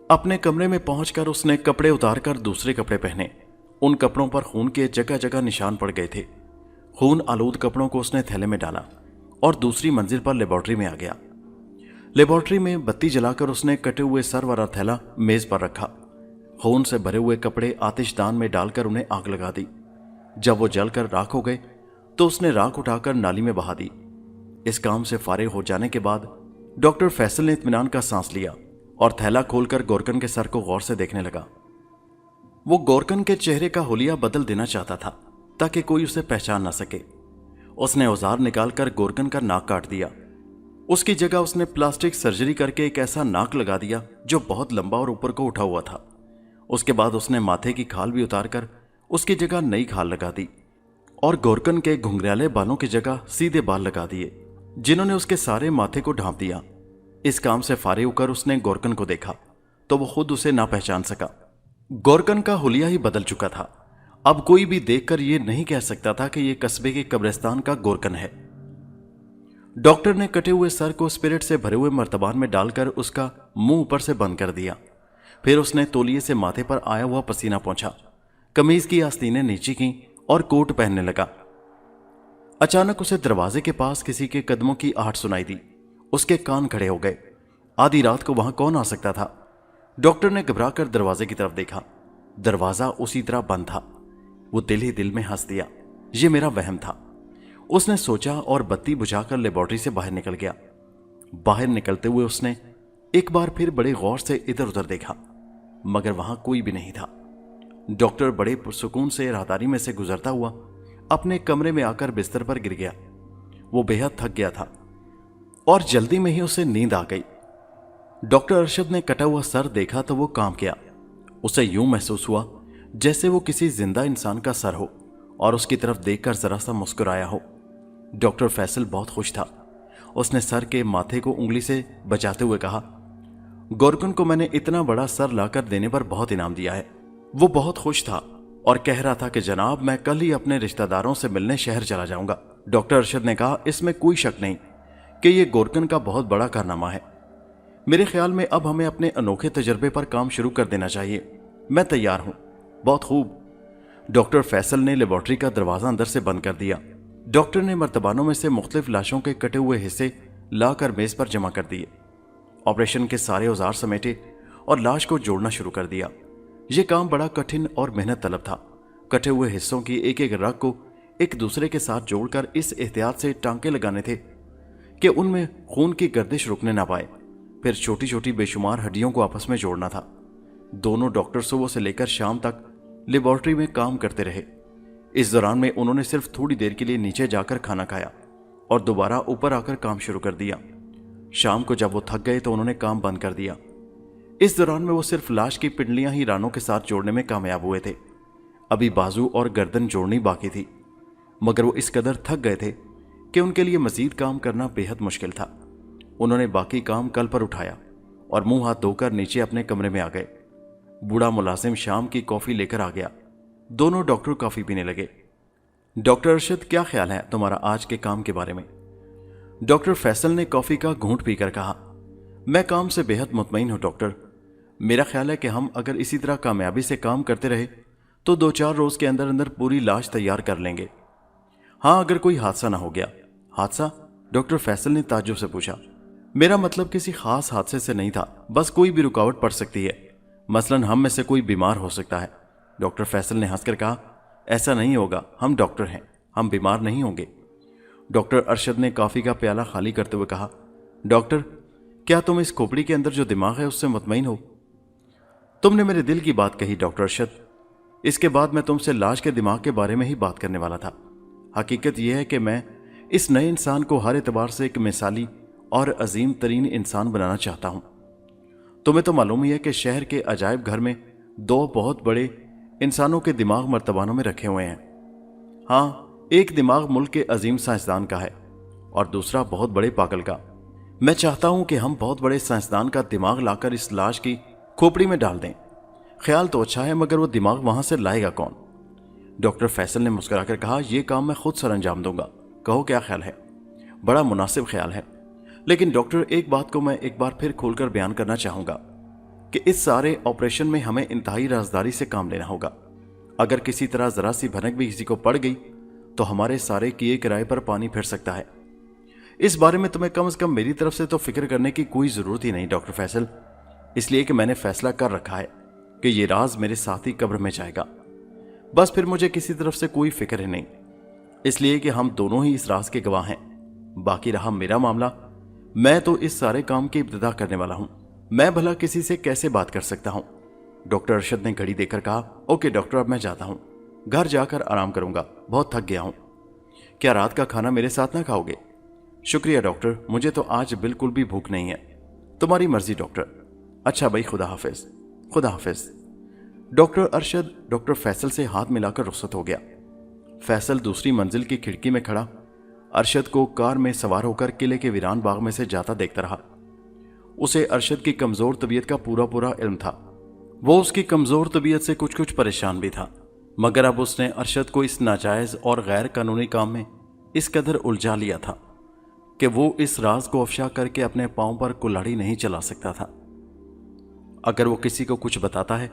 अपने कमरे में पहुंचकर उसने कपड़े उतारकर दूसरे कपड़े पहने। उन कपड़ों पर खून के जगह जगह निशान पड़ गए थे। खून आलूद कपड़ों को उसने थैले में डाला और दूसरी मंजिल पर लेबोरेटरी में आ गया। लेबोरेटरी में बत्ती जलाकर उसने कटे हुए सर वाला थैला मेज पर रखा। खून से भरे हुए कपड़े आतिशदान में डालकर उन्हें आग लगा दी। जब वो जलकर राख हो गए तो उसने राख उठाकर नाली में बहा दी। इस काम से फारिग हो जाने के बाद डॉक्टर फैसल ने इत्मीनान का सांस लिया और थैला खोलकर गोरकन के सर को गौर से देखने लगा। वो गोरकन के चेहरे का हुलिया बदल देना चाहता था ताकि कोई उसे पहचान ना सके। उसने औजार निकालकर गोरकन का नाक काट दिया। उसकी जगह उसने प्लास्टिक सर्जरी करके एक ऐसा नाक लगा दिया जो बहुत लंबा और ऊपर को उठा हुआ था। उसके बाद उसने माथे की खाल भी उतारकर उसकी जगह नई खाल लगा दी और गोरकन के घुंघराले बालों की जगह सीधे बाल लगा दिए, जिन्होंने उसके सारे माथे को ढांप दिया। इस काम से फारिग होकर उसने गोरकन को देखा तो वो खुद उसे ना पहचान सका। गोरकन का हुलिया ही बदल चुका था। अब कोई भी देखकर यह नहीं कह सकता था कि यह कस्बे के कब्रिस्तान का गोरकन है। डॉक्टर ने कटे हुए सर को स्पिरिट से भरे हुए मर्तबान में डालकर उसका मुंह ऊपर से बंद कर दिया। फिर उसने तौलिए से माथे पर आया हुआ पसीना पोंछा, कमीज की आस्तीनें नीची की और कोट पहनने लगा। अचानक उसे दरवाजे के पास किसी के कदमों की आहट सुनाई दी। उसके कान खड़े हो गए। आधी रात को वहां कौन आ सकता था? डॉक्टर ने घबराकर दरवाजे की तरफ देखा। दरवाजा उसी तरह बंद था। वो दिल ही दिल में हंस दिया, ये मेरा वहम था, उसने सोचा और बत्ती बुझाकर लेबोरेटरी से बाहर निकल गया। बाहर निकलते हुए उसने एक बार फिर बड़े गौर से इधर उधर देखा, मगर वहां कोई भी नहीं था। डॉक्टर बड़े पुरसुकून से राहदारी में से गुजरता हुआ अपने कमरे में आकर बिस्तर पर गिर गया। वो बेहद थक गया था और जल्दी में ही उसे नींद आ गई। डॉक्टर अरशद ने कटा हुआ सर देखा तो वो कांप गया। उसे यूं महसूस हुआ जैसे वो किसी जिंदा इंसान का सर हो और उसकी तरफ देखकर जरा सा मुस्कुराया हो। डॉक्टर फैसल बहुत खुश था। उसने सर के माथे को उंगली से बचाते हुए कहा, गोरकन को मैंने इतना बड़ा सर लाकर देने पर बहुत इनाम दिया है। वो बहुत खुश था और कह रहा था कि जनाब मैं कल ही अपने रिश्तेदारों से मिलने शहर चला जाऊंगा। डॉक्टर अरशद ने कहा, इसमें कोई शक नहीं कि यह गोरकन का बहुत बड़ा कारनामा है। मेरे ख्याल में अब हमें अपने अनोखे तजर्बे पर काम शुरू कर देना चाहिए। मैं तैयार हूं। बहुत खूब। डॉक्टर फैसल ने लेबोरेटरी का दरवाजा अंदर से बंद कर दिया। डॉक्टर ने मर्तबानों में से मुख्तलिफ लाशों के कटे हुए हिस्से लाकर मेज पर जमा कर दिए। ऑपरेशन के सारे औजार समेटे और लाश को जोड़ना शुरू कर दिया। यह काम बड़ा कठिन और मेहनत तलब था। कटे हुए हिस्सों की एक एक रग को एक दूसरे के साथ जोड़कर इस एहतियात से टांके लगाने थे कि उनमें खून की गर्दिश रुकने ना पाए। फिर छोटी छोटी बेशुमार हड्डियों को आपस में जोड़ना था। दोनों डॉक्टर सुबह से लेकर शाम तक लेबोरेटरी में काम करते रहे। इस दौरान में उन्होंने सिर्फ थोड़ी देर के लिए नीचे जाकर खाना खाया और दोबारा ऊपर आकर काम शुरू कर दिया। शाम को जब वो थक गए तो उन्होंने काम बंद कर दिया। इस दौरान में वो सिर्फ लाश की पिंडलियां ही रानों के साथ जोड़ने में कामयाब हुए थे। अभी बाजू और गर्दन जोड़नी बाकी थी, मगर वो इस कदर थक गए थे कि उनके लिए मजीद काम करना बेहद मुश्किल था। उन्होंने बाकी काम कल पर उठाया और मुंह हाथ धोकर नीचे अपने कमरे में आ गए। बूढ़ा मुलाजिम शाम की कॉफी लेकर आ गया। दोनों डॉक्टर कॉफी पीने लगे। डॉक्टर अरशद, क्या ख्याल है तुम्हारा आज के काम के बारे में? डॉक्टर फैसल ने कॉफी का घूंट पीकर कहा, मैं काम से बेहद मुतमईन हूं डॉक्टर। मेरा ख्याल है कि हम अगर इसी तरह कामयाबी से काम करते रहे तो 2-4 रोज के अंदर अंदर पूरी लाश तैयार कर लेंगे। हाँ, अगर कोई हादसा ना हो गया। हादसा? डॉक्टर फैसल ने ताज्जुब से पूछा। मेरा मतलब किसी खास हादसे से नहीं था, बस कोई भी रुकावट पड़ सकती है। मसलन हम में से कोई बीमार हो सकता है। डॉक्टर फैसल ने हंसकर कहा, ऐसा नहीं होगा, हम डॉक्टर हैं, हम बीमार नहीं होंगे। डॉक्टर अरशद ने कॉफी का प्याला खाली करते हुए कहा, डॉक्टर, क्या तुम इस खोपड़ी के अंदर जो दिमाग है उससे मुतमईन हो? तुमने मेरे दिल की बात कही डॉक्टर अरशद। इसके बाद मैं तुमसे लाश के दिमाग के बारे में ही बात करने वाला था। हकीकत यह है कि मैं इस नए इंसान को हर एतबार से एक मिसाली और अजीम तरीन इंसान बनाना चाहता हूं। तुम्हें तो मालूम ही है कि शहर के अजायब घर में 2 बहुत बड़े इंसानों के दिमाग मर्तबानों में रखे हुए हैं। हाँ, एक दिमाग मुल्क के अजीम साइंसदान का है और दूसरा बहुत बड़े पागल का। मैं चाहता हूं कि हम बहुत बड़े साइंसदान का दिमाग लाकर इस लाश की खोपड़ी में डाल दें। ख्याल तो अच्छा है, मगर वो दिमाग वहां से लाएगा कौन? डॉक्टर फैसल ने मुस्कुराकर कहा, यह काम मैं खुद सर अंजाम दूंगा। कहो क्या ख्याल है? बड़ा मुनासिब ख्याल है, लेकिन डॉक्टर एक बात को मैं एक बार फिर खोलकर बयान करना चाहूंगा कि इस सारे ऑपरेशन में हमें इंतहाई राजदारी से काम लेना होगा। अगर किसी तरह जरा सी भनक भी किसी को पड़ गई तो हमारे सारे किए किराए पर पानी फिर सकता है। इस बारे में तुम्हें कम से कम मेरी तरफ से तो फिक्र करने की कोई जरूरत ही नहीं डॉक्टर फैसल, इसलिए कि मैंने फैसला कर रखा है कि ये राज मेरे साथ ही कब्र में जाएगा। बस फिर मुझे किसी तरफ से कोई फिक्र है नहीं, इसलिए कि हम दोनों ही इस राज के गवाह हैं। बाकी रहा मेरा मामला, मैं तो इस सारे काम की इब्तिदा करने वाला हूं। मैं भला किसी से कैसे बात कर सकता हूं? डॉक्टर अरशद ने घड़ी देकर कहा, ओके डॉक्टर, अब मैं जाता हूं, घर जाकर आराम करूंगा, बहुत थक गया हूं। क्या रात का खाना मेरे साथ ना खाओगे? शुक्रिया डॉक्टर, मुझे तो आज बिल्कुल भी भूख नहीं है। तुम्हारी मर्जी डॉक्टर। अच्छा भाई, खुदा हाफिज। खुदा हाफिज। डॉक्टर अरशद डॉक्टर फैसल से हाथ मिलाकर रुखसत हो गया। फैसल दूसरी मंजिल की खिड़की में खड़ा अरशद को कार में सवार होकर किले के वीरान बाग में से जाता देखता रहा। उसे अरशद की कमजोर तबीयत का पूरा पूरा इल्म था। वो उसकी कमजोर तबीयत से कुछ कुछ परेशान भी था, मगर अब उसने अरशद को इस नाजायज और गैर कानूनी काम में इस कदर उलझा लिया था कि वो इस राज को अफशा करके अपने पांव पर कुल्हाड़ी नहीं चला सकता था। अगर वो किसी को कुछ बताता है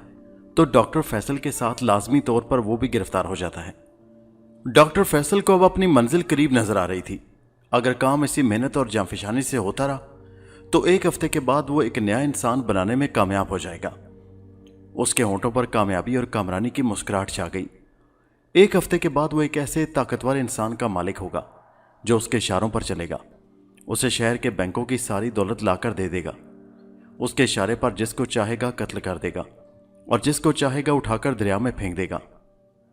तो डॉक्टर फैसल के साथ लाजमी तौर पर वो भी गिरफ्तार हो जाता है। डॉक्टर फैसल को अब अपनी मंजिल करीब नजर आ रही थी। अगर काम इसी मेहनत और जांफिशानी से होता रहा तो एक हफ्ते के बाद वो एक नया इंसान बनाने में कामयाब हो जाएगा। उसके होंठों पर कामयाबी और कामरानी की मुस्कुराहट छा गई। एक हफ्ते के बाद वो एक ऐसे ताकतवर इंसान का मालिक होगा जो उसके इशारों पर चलेगा, उसे शहर के बैंकों की सारी दौलत लाकर दे देगा, उसके इशारे पर जिसको चाहेगा कत्ल कर देगा और जिसको चाहेगा उठाकर दरिया में फेंक देगा।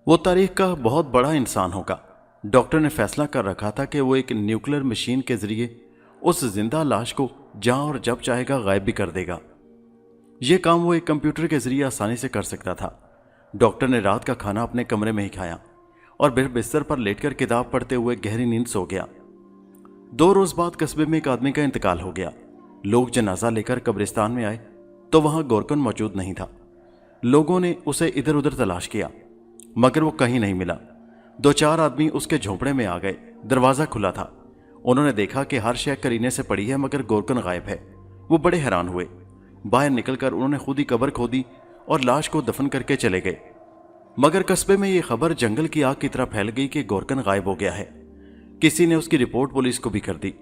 वो तारीख का बहुत बड़ा इंसान होगा। डॉक्टर ने फैसला कर रखा था कि वो एक न्यूक्लियर मशीन के जरिए उस जिंदा लाश को जहां और जब चाहेगा गायब भी कर देगा। यह काम वो एक कंप्यूटर के जरिए आसानी से कर सकता था। डॉक्टर ने रात का खाना अपने कमरे में ही खाया और फिर बिस्तर पर लेटकर किताब पढ़ते हुए गहरी नींद सो गया। 2 रोज बाद कस्बे में एक आदमी का इंतकाल हो गया। लोग जनाजा लेकर कब्रिस्तान में आए तो वहां गोरकन मौजूद नहीं था। लोगों ने उसे इधर उधर तलाश किया मगर वो कहीं नहीं मिला। 2-4 आदमी उसके झोंपड़े में आ गए। दरवाजा खुला था। उन्होंने देखा कि हर शय करीने से पड़ी है मगर गोरकन गायब है। वो बड़े हैरान हुए। बाहर निकलकर उन्होंने खुद ही कब्र खोदी और लाश को दफन करके चले गए। मगर कस्बे में ये खबर जंगल की आग की तरह फैल गई कि गोरकन गायब हो गया है। किसी ने उसकी रिपोर्ट पुलिस को भी कर दी।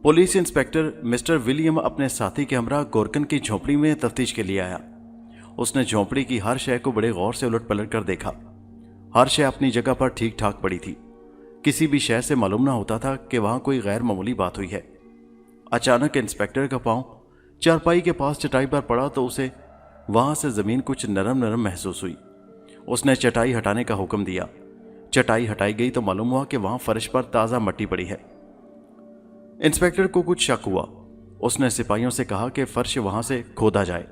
पुलिस इंस्पेक्टर मिस्टर विलियम अपने साथी के हमरा गोरकन की झोंपड़ी में तफ्तीश के लिए आया। उसने झोंपड़ी की हर शय को बड़े गौर से उलट पलट कर देखा। हर शय अपनी जगह पर ठीक ठाक पड़ी थी। किसी भी शय से मालूम ना होता था कि वहां कोई गैर मामूली बात हुई है। अचानक इंस्पेक्टर का पांव चारपाई के पास चटाई पर पड़ा तो उसे वहां से जमीन कुछ नरम नरम महसूस हुई। उसने चटाई हटाने का हुक्म दिया। चटाई हटाई गई तो मालूम हुआ कि वहां फर्श पर ताजा मट्टी पड़ी है। इंस्पेक्टर को कुछ शक हुआ। उसने सिपाहियों से कहा कि फर्श वहां से खोदा जाए।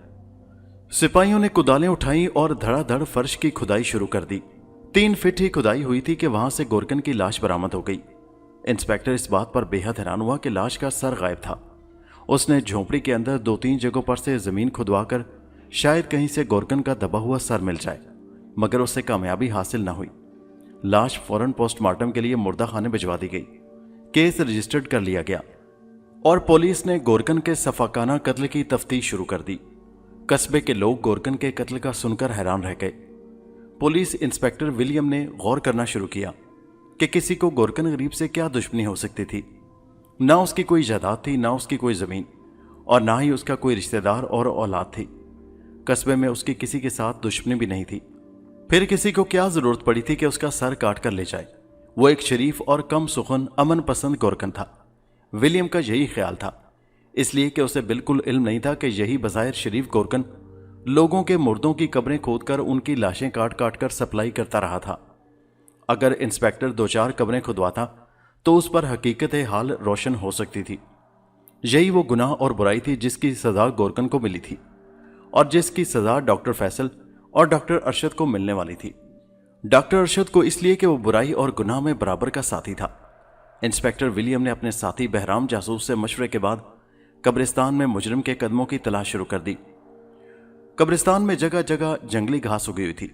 सिपाहियों ने कुदालें उठाई और धड़ाधड़ फर्श की खुदाई शुरू कर दी। 3 फीट ही खुदाई हुई थी कि वहां से गोरकन की लाश बरामद हो गई। इंस्पेक्टर इस बात पर बेहद हैरान हुआ कि लाश का सर गायब था। उसने झोंपड़ी के अंदर 2-3 जगहों पर से जमीन खुदवाकर शायद कहीं से गोरकन का दबा हुआ सर मिल जाए, मगर उससे कामयाबी हासिल न हुई। लाश फौरन पोस्टमार्टम के लिए मुर्दा खाने भिजवा दी गई। केस रजिस्टर्ड कर लिया गया और पुलिस ने गोरकन के सफाकाना कत्ल की तफ्तीश शुरू कर दी। कस्बे के लोग गोरकन के कत्ल का सुनकर हैरान रह गए। पुलिस इंस्पेक्टर विलियम ने गौर करना शुरू किया कि किसी को गोरकन गरीब से क्या दुश्मनी हो सकती थी। ना उसकी कोई जायदाद थी, ना उसकी कोई जमीन, और ना ही उसका कोई रिश्तेदार और औलाद थी। कस्बे में उसकी किसी के साथ दुश्मनी भी नहीं थी। फिर किसी को क्या जरूरत पड़ी थी कि उसका सर काट कर ले जाए? वो एक शरीफ और कम सुखन अमन पसंद गोरकन था। विलियम का यही ख्याल था, इसलिए कि उसे बिल्कुल इल्म नहीं था कि यही बज़ाहिर शरीफ गोरकन लोगों के मुर्दों की कब्रें खोदकर उनकी लाशें काट काट कर सप्लाई करता रहा था। अगर इंस्पेक्टर 2-4 कब्रें खुदवाता तो उस पर हकीकत हाल रोशन हो सकती थी। यही वो गुनाह और बुराई थी जिसकी सजा गोरकन को मिली थी और जिसकी सजा डॉक्टर फैसल और डॉक्टर अरशद को मिलने वाली थी। डॉक्टर अरशद को इसलिए कि वो बुराई और गुनाह में बराबर का साथी था। इंस्पेक्टर विलियम ने अपने साथी बहराम जासूस से मशवरे के बाद कब्रिस्तान में मुजरिम के कदमों की तलाश शुरू कर दी। कब्रिस्तान में जगह जगह जंगली घास उगी हुई थी।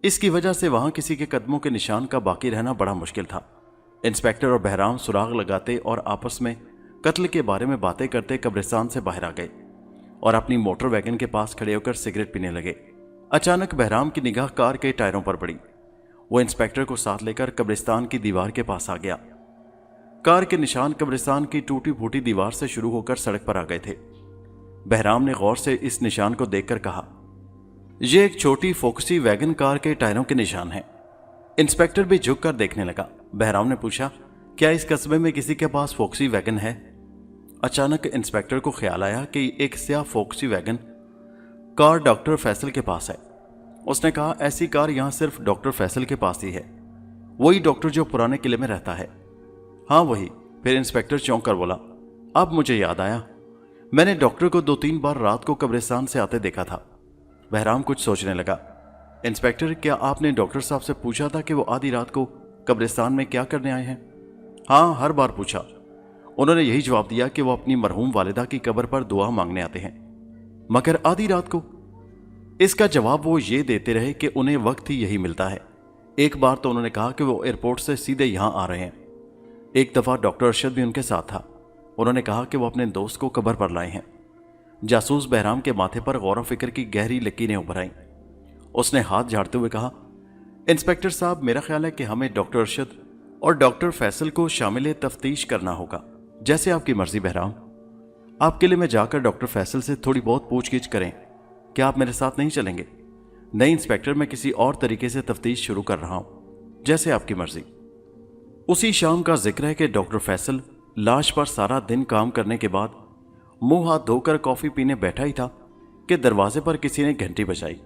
इसकी वजह से वहां किसी के कदमों के निशान का बाकी रहना बड़ा मुश्किल था। इंस्पेक्टर और बहराम सुराग लगाते और आपस में कत्ल के बारे में बातें करते कब्रिस्तान से बाहर आ गए और अपनी मोटर वैगन के पास खड़े होकर सिगरेट पीने लगे। अचानक बहराम की निगाह कार के टायरों पर पड़ी। वो इंस्पेक्टर को साथ लेकर कब्रिस्तान की दीवार के पास आ गया। कार के निशान कब्रिस्तान की टूटी फूटी दीवार से शुरू होकर सड़क पर आ गए थे। बहराम ने गौर से इस निशान को देखकर कहा, यह एक छोटी फोक्सी वैगन कार के टायरों के निशान हैं। इंस्पेक्टर भी झुककर देखने लगा। बहराम ने पूछा, क्या इस कस्बे में किसी के पास फोक्सी वैगन है? अचानक इंस्पेक्टर को ख्याल आया कि एक स्याह Foxy wagon car doctor Faisal के पास है। उसने कहा, ऐसी कार यहां सिर्फ डॉक्टर फैसल के पास ही है। वही डॉक्टर जो पुराने किले में रहता है। हाँ वही। फिर इंस्पेक्टर चौंक कर बोला, अब मुझे याद आया, मैंने डॉक्टर को 2-3 बार रात को कब्रिस्तान से आते देखा था। बहराम कुछ सोचने लगा। इंस्पेक्टर, क्या आपने डॉक्टर साहब से पूछा था कि वो आधी रात को कब्रिस्तान में क्या करने आए हैं? हाँ, हर बार पूछा। उन्होंने यही जवाब दिया कि वो अपनी मरहूम वालिदा की कब्र पर दुआ मांगने आते हैं। मगर आधी रात को? इसका जवाब वो ये देते रहे कि उन्हें वक्त ही यही मिलता है। एक बार तो उन्होंने कहा कि वो एयरपोर्ट से सीधे यहां आ रहे हैं। एक दफा डॉक्टर अरशद भी उनके साथ था। उन्होंने कहा कि वो अपने दोस्त को कब्र पर लाए हैं। जासूस बहराम के माथे पर गौर फिक्र की गहरी लकीरें उभर आईं। उसने हाथ झाड़ते हुए कहा, इंस्पेक्टर साहब, मेरा ख्याल है कि हमें डॉक्टर अरशद और डॉक्टर फैसल को शामिल तफ्तीश करना होगा। जैसे आपकी मर्जी बहराम। आप किले में जाकर डॉक्टर फैसल से थोड़ी बहुत पूछगिछ करें। क्या आप मेरे साथ नहीं चलेंगे? नहीं इंस्पेक्टर, मैं किसी और तरीके से तफ्तीश शुरू कर रहा हूं। जैसे आपकी मर्जी। उसी शाम का जिक्र है कि डॉक्टर फैसल लाश पर सारा दिन काम करने के बाद मुंह हाथ धोकर कॉफी पीने बैठा ही था कि दरवाजे पर किसी ने घंटी बजाई।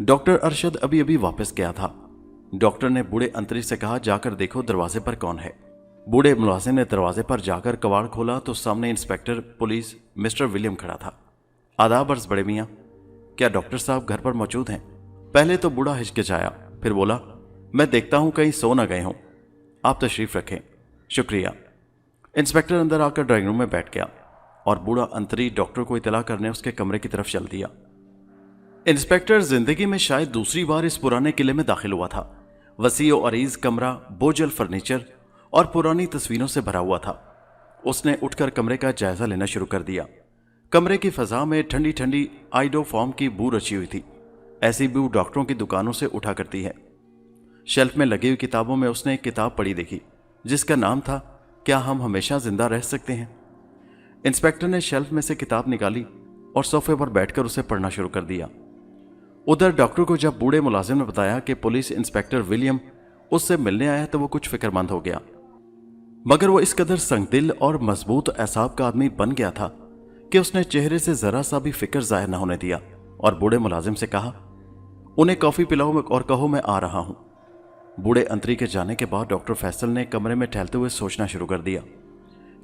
डॉक्टर अरशद अभी अभी वापस गया था। डॉक्टर ने बूढ़े अंतरी से कहा, जाकर देखो दरवाजे पर कौन है। बूढ़े मुलाजिम ने दरवाजे पर जाकर कबाड़ खोला तो सामने इंस्पेक्टर पुलिस मिस्टर विलियम खड़ा था। आदाब अर्ज बड़े मियाँ, क्या डॉक्टर साहब घर पर मौजूद हैं? पहले तो बूढ़ा हिचकिचाया, फिर बोला, मैं देखता हूं कहीं सो न गए हों। आप तशरीफ रखें। शुक्रिया। इंस्पेक्टर अंदर आकर ड्राइंग रूम में बैठ गया और बूढ़ा अंतरी डॉक्टर को इतला करने उसके कमरे की तरफ चल दिया। इंस्पेक्टर जिंदगी में शायद दूसरी बार इस पुराने किले में दाखिल हुआ था। वसी और अरीज कमरा बोझल फर्नीचर और पुरानी तस्वीरों से भरा हुआ था। उसने उठकर कमरे का जायजा लेना शुरू कर दिया। कमरे की फजा में ठंडी ठंडी आइडोफॉर्म की बू रची हुई थी। ऐसी बू डॉक्टरों की दुकानों से उठा करती है। शेल्फ में लगी हुई किताबों में उसने एक किताब पढ़ी देखी जिसका नाम था, क्या हम हमेशा जिंदा रह सकते हैं? इंस्पेक्टर ने शेल्फ में से किताब निकाली और सोफे पर बैठकर उसे पढ़ना शुरू कर दिया। उधर डॉक्टर को जब बूढ़े मुलाजिम ने बताया कि पुलिस इंस्पेक्टर विलियम उससे मिलने आया तो वो कुछ फिक्रमंद हो गया। मगर वो इस कदर संगदिल और मजबूत एसाब का आदमी बन गया था कि उसने चेहरे से जरा सा भी फिक्र जाहिर न होने दिया और बूढ़े मुलाजिम से कहा, उन्हें कॉफी पिलाओ और कहो मैं आ रहा हूं। बूढ़े अंतरी के जाने के बाद डॉक्टर फैसल ने कमरे में टहलते हुए सोचना शुरू कर दिया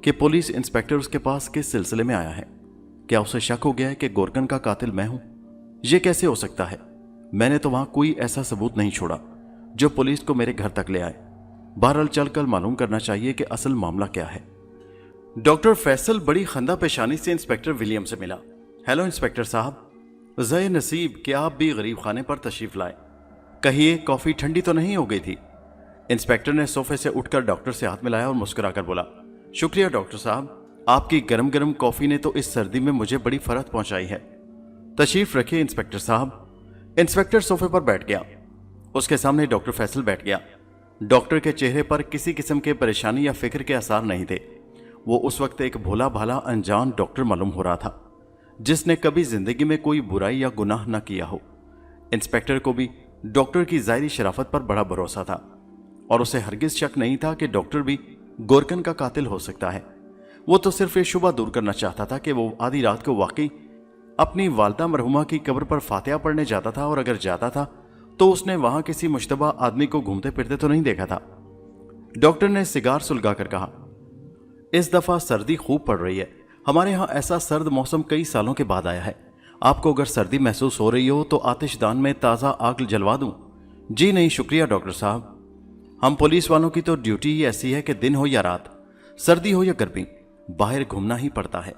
कि पुलिस इंस्पेक्टर उसके पास किस सिलसिले में आया है। क्या उसे शक हो गया है कि गोरकन का कातिल मैं हूं? यह कैसे हो सकता है? मैंने तो वहां कोई ऐसा सबूत नहीं छोड़ा जो पुलिस को मेरे घर तक ले आए। बहरहाल चलकर मालूम करना चाहिए कि असल मामला क्या है। डॉक्टर फैसल बड़ी खंदा पेशानी से इंस्पेक्टर विलियम से मिला। हेलो इंस्पेक्टर साहब, ज़य नसीब कि आप भी गरीब खाने पर तशरीफ लाए। कहिए, कॉफी ठंडी तो नहीं हो गई थी? इंस्पेक्टर ने सोफे से उठकर डॉक्टर से हाथ मिलाया और मुस्कुराकर बोला, शुक्रिया डॉक्टर साहब, आपकी गरम गरम कॉफी ने तो इस सर्दी में मुझे बड़ी फरहत पहुंचाई है। तशरीफ रखिए इंस्पेक्टर साहब। इंस्पेक्टर सोफे पर बैठ गया। उसके सामने डॉक्टर फैसल बैठ गया। डॉक्टर के चेहरे पर किसी किस्म के परेशानी या फिक्र के आसार नहीं थे। वो उस वक्त एक भोला भाला अनजान डॉक्टर मालूम हो रहा था जिसने कभी जिंदगी में कोई बुराई या गुनाह न किया हो। इंस्पेक्टर को भी डॉक्टर की ज़ाहिरी शराफत पर बड़ा भरोसा था और उसे हरगिज शक नहीं था कि डॉक्टर भी गोरकन का कातिल हो सकता है। वो तो सिर्फ ये शुबा दूर करना चाहता था कि वो आधी रात को वाकई अपनी वालदा मरहुमा की कब्र पर फातिहा पढ़ने जाता था, और अगर जाता था तो उसने वहां किसी मुश्तबा आदमी को घूमते फिरते तो नहीं देखा था। डॉक्टर ने सिगार सुलगा कर कहा, इस दफा सर्दी खूब पड़ रही है। हमारे यहाँ ऐसा सर्द मौसम कई सालों के बाद आया है। आपको अगर सर्दी महसूस हो रही हो तो आतिशदान में ताज़ा आग जलवा दूं? जी नहीं शुक्रिया डॉक्टर साहब, हम पुलिस वालों की तो ड्यूटी ही ऐसी है कि दिन हो या रात, सर्दी हो या गर्मी, बाहर घूमना ही पड़ता है।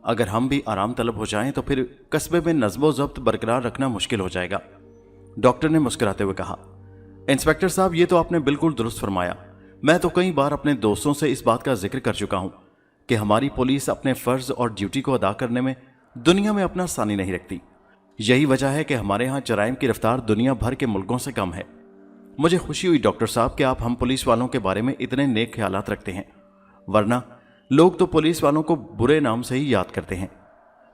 अगर हम भी आराम तलब हो जाएं तो फिर कस्बे में नज़्मो ज़ब्त बरकरार रखना मुश्किल हो जाएगा। डॉक्टर ने मुस्कुराते हुए कहा, इंस्पेक्टर साहब ये तो आपने बिल्कुल दुरुस्त फरमाया। मैं तो कई बार अपने दोस्तों से इस बात का जिक्र कर चुका हूं कि हमारी पुलिस अपने फर्ज और ड्यूटी को अदा करने में दुनिया में अपना सानी नहीं रखती। यही वजह है कि हमारे यहाँ जराइम की रफ्तार दुनिया भर के मुल्कों से कम है। मुझे खुशी हुई डॉक्टर साहब कि आप हम पुलिस वालों के बारे में इतने नेक ख्यालात रखते हैं, वरना लोग तो पुलिस वालों को बुरे नाम से ही याद करते हैं।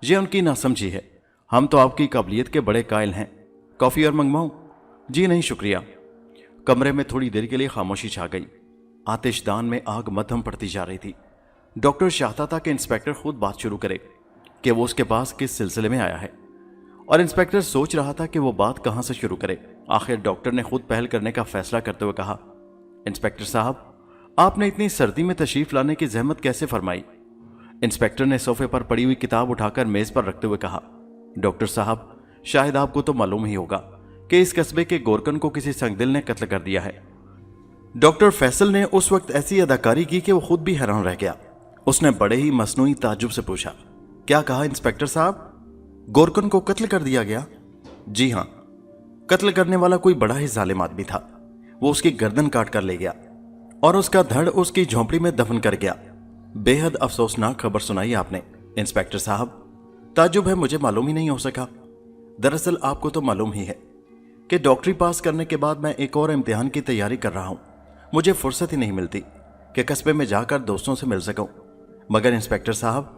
ये उनकी नासमझी है। हम तो आपकी काबिलियत के बड़े कायल हैं। कॉफ़ी और मंगवाऊं? जी नहीं शुक्रिया। कमरे में थोड़ी देर के लिए खामोशी छा गई। आतिशदान में आग मध्यम पड़ती जा रही थी। डॉक्टर चाहता था कि इंस्पेक्टर खुद बात शुरू करे कि वो उसके पास किस सिलसिले में आया है, और इंस्पेक्टर सोच रहा था कि वो बात कहां से शुरू करे। आखिर डॉक्टर ने खुद पहल करने का फैसला करते हुए कहा, इंस्पेक्टर साहब, आपने इतनी सर्दी में तशरीफ लाने की जहमत कैसे फरमाई? इंस्पेक्टर ने सोफे पर पड़ी हुई किताब उठाकर मेज पर रखते हुए कहा, डॉक्टर साहब, शायद आपको तो मालूम ही होगा कि इस कस्बे के गोरकन को किसी संगदिल ने कत्ल कर दिया है। डॉक्टर फैसल ने उस वक्त ऐसी अदाकारी की कि वो खुद भी हैरान रह गया। उसने बड़े ही मसनूई ताज्जुब से पूछा, क्या कहा इंस्पेक्टर साहब? गोरकन को कत्ल कर दिया गया? जी हां, कत्ल करने वाला कोई बड़ा ही जालिम आदमी था। वो उसकी गर्दन काट कर ले गया और उसका धड़ उसकी झोंपड़ी में दफन कर गया। बेहद अफसोसनाक खबर सुनाई आपने इंस्पेक्टर साहब। ताज्जुब है, मुझे मालूम ही नहीं हो सका। दरअसल आपको तो मालूम ही है कि डॉक्टरी पास करने के बाद मैं एक और इम्तिहान की तैयारी कर रहा हूं। मुझे फुर्सत ही नहीं मिलती कि कस्बे में जाकर दोस्तों से मिल सकूं। मगर इंस्पेक्टर साहब,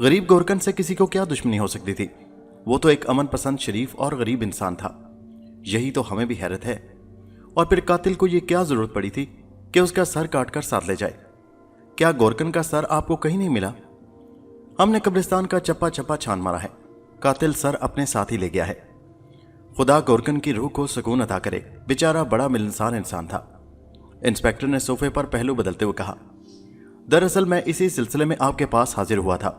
गरीब गोरकन से किसी को क्या दुश्मनी हो सकती थी? वो तो एक अमन पसंद, शरीफ और गरीब इंसान था। यही तो हमें भी हैरत है। और फिर कातिल को ये क्या जरूरत पड़ी थी कि उसका सर काटकर साथ ले जाए? क्या गोरकन का सर आपको कहीं नहीं मिला? हमने कब्रिस्तान का चप्पा चप्पा छान मारा है। कातिल सर अपने साथ ही ले गया है। खुदा गोरकन की रूह को सुकून अता करे, बेचारा बड़ा मिलनसार इंसान था। इंस्पेक्टर ने सोफे पर पहलू बदलते हुए कहा, दरअसल मैं इसी सिलसिले में आपके पास हाजिर हुआ था।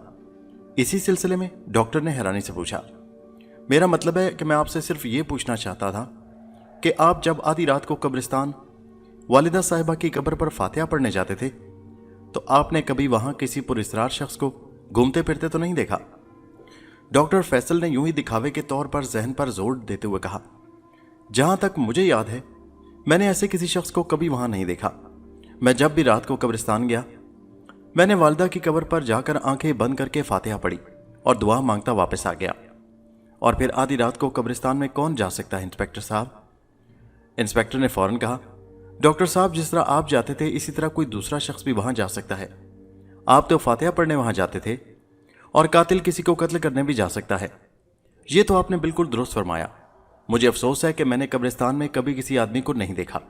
इसी सिलसिले में? डॉक्टर ने हैरानी से पूछा। मेरा मतलब है कि मैं आपसे सिर्फ ये पूछना चाहता था कि आप जब आधी रात को कब्रिस्तान वालिदा साहिबा की कब्र पर फातिहा पढ़ने जाते थे तो आपने कभी वहां किसी पुरस्रार शख्स को घूमते फिरते तो नहीं देखा? डॉक्टर फैसल ने यूं ही दिखावे के तौर पर जहन पर जोर देते हुए कहा, जहां तक मुझे याद है मैंने ऐसे किसी शख्स को कभी वहां नहीं देखा। मैं जब भी रात को कब्रिस्तान गया, मैंने वालिदा की कब्र पर जाकर आंखें बंद करके फातिहा पढ़ी और दुआ मांगता वापस आ गया। और फिर आधी रात को कब्रिस्तान में कौन जा सकता है इंस्पेक्टर साहब? इंस्पेक्टर ने फौरन कहा, डॉक्टर साहब, जिस तरह आप जाते थे इसी तरह कोई दूसरा शख्स भी वहां जा सकता है। आप तो फातिहा पढ़ने वहां जाते थे और कातिल किसी को कत्ल करने भी जा सकता है। ये तो आपने बिल्कुल दुरुस्त फरमाया। मुझे अफसोस है कि मैंने कब्रिस्तान में कभी किसी आदमी को नहीं देखा।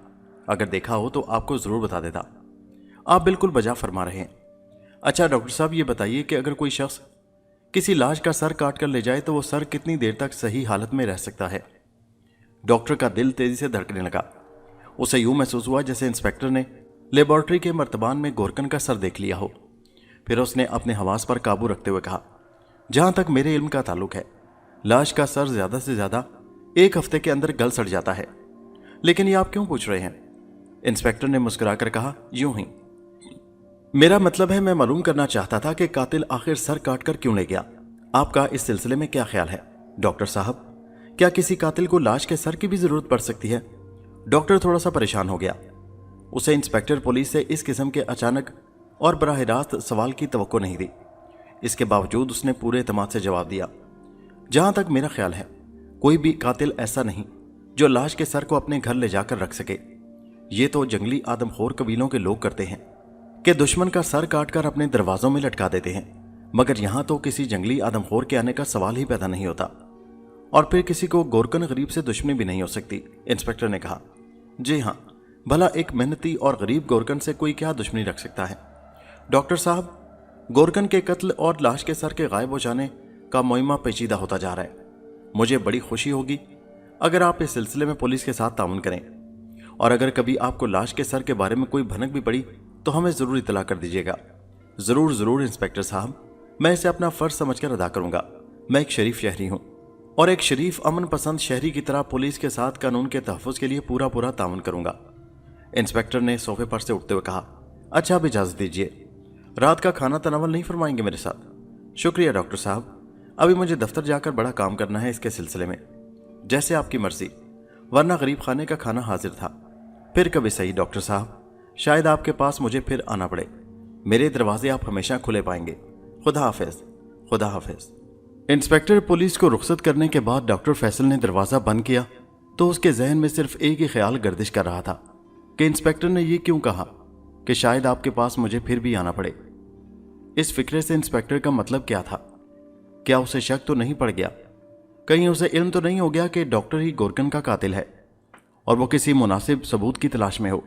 अगर देखा हो तो आपको जरूर बता देता। आप बिल्कुल बजा फरमा रहे हैं। अच्छा डॉक्टर साहब, ये बताइए कि अगर कोई शख्स किसी लाश का सर काट कर ले जाए तो वो सर कितनी देर तक सही हालत में रह सकता है? डॉक्टर का दिल तेजी से धड़कने लगा। उसे यूं महसूस हुआ जैसे इंस्पेक्टर ने लेबोरेटरी के मर्तबान में गोरकन का सर देख लिया हो। फिर उसने अपने हवास पर काबू रखते हुए कहा, जहां तक मेरे इल्म का ताल्लुक है, लाश का सर ज्यादा से ज्यादा 1 हफ्ते के अंदर गल सड़ जाता है। लेकिन ये आप क्यों पूछ रहे हैं? इंस्पेक्टर ने मुस्कुराकर कहा, यूं ही। मेरा मतलब है, मैं मालूम करना चाहता था कि कातिल आखिर सर काटकर क्यों ले गया। आपका इस सिलसिले में क्या ख्याल है? डॉक्टर साहब, क्या किसी कातिल को लाश के सर की भी जरूरत पड़ सकती है? डॉक्टर थोड़ा सा परेशान हो गया। उसे इंस्पेक्टर पुलिस से इस किस्म के अचानक और बराह रास्त सवाल की तवक्को नहीं थी। इसके बावजूद उसने पूरे एतमाद से जवाब दिया, जहां तक मेरा ख्याल है, कोई भी कातिल ऐसा नहीं जो लाश के सर को अपने घर ले जाकर रख सके। ये तो जंगली आदमखोर कबीलों के लोग करते हैं कि दुश्मन का सर काटकर अपने दरवाजों में लटका देते हैं। मगर यहां तो किसी जंगली आदमखोर के आने का सवाल ही पैदा नहीं होता। और फिर किसी को गोरकन गरीब से दुश्मनी भी नहीं हो सकती। इंस्पेक्टर ने कहा, जी हां, भला एक मेहनती और गरीब गोरकन से कोई क्या दुश्मनी रख सकता है? डॉक्टर साहब, गोरकन के कत्ल और लाश के सर के गायब हो जाने का मुइम्मा पेचीदा होता जा रहा है। मुझे बड़ी खुशी होगी अगर आप इस सिलसिले में पुलिस के साथ ताउन करें, और अगर कभी आपको लाश के सर के बारे में कोई भनक भी पड़ी तो हमें जरूर इतला कर दीजिएगा। जरूर जरूर इंस्पेक्टर साहब, मैं इसे अपना फर्ज समझकर अदा करूंगा। मैं एक शरीफ शहरी हूं और एक शरीफ अमन पसंद शहरी की तरह पुलिस के साथ कानून के तहफ़्फ़ुज़ के लिए पूरा पूरा ताउन करूंगा। इंस्पेक्टर ने सोफे पर से उठते हुए कहा, अच्छा अब इजाज़त दीजिए, रात का खाना तनावल नहीं फरमाएंगे मेरे साथ? शुक्रिया डॉक्टर साहब, अभी मुझे दफ्तर जाकर बड़ा काम करना है इसके सिलसिले में। जैसे आपकी मर्जी, वरना गरीब खाने का खाना हाजिर था। फिर कभी सही डॉक्टर साहब, शायद आपके पास मुझे फिर आना पड़े। मेरे दरवाजे आप हमेशा खुले पाएंगे। खुदा हाफिज, खुदा हाफिज। इंस्पेक्टर पुलिस को रुखसत करने के बाद डॉक्टर फैसल ने दरवाज़ा बंद किया تو اس کے ذہن میں صرف ایک ہی خیال گردش کر رہا تھا کہ انسپیکٹر نے یہ کیوں کہا کہ شاید آپ کے پاس مجھے پھر بھی آنا پڑے۔ اس فکرے سے انسپیکٹر کا مطلب کیا تھا؟ کیا اسے شک تو نہیں پڑ گیا؟ کہیں اسے علم تو نہیں ہو گیا کہ ڈاکٹر ہی گورکن کا قاتل ہے اور وہ کسی مناسب ثبوت کی تلاش میں ہو؟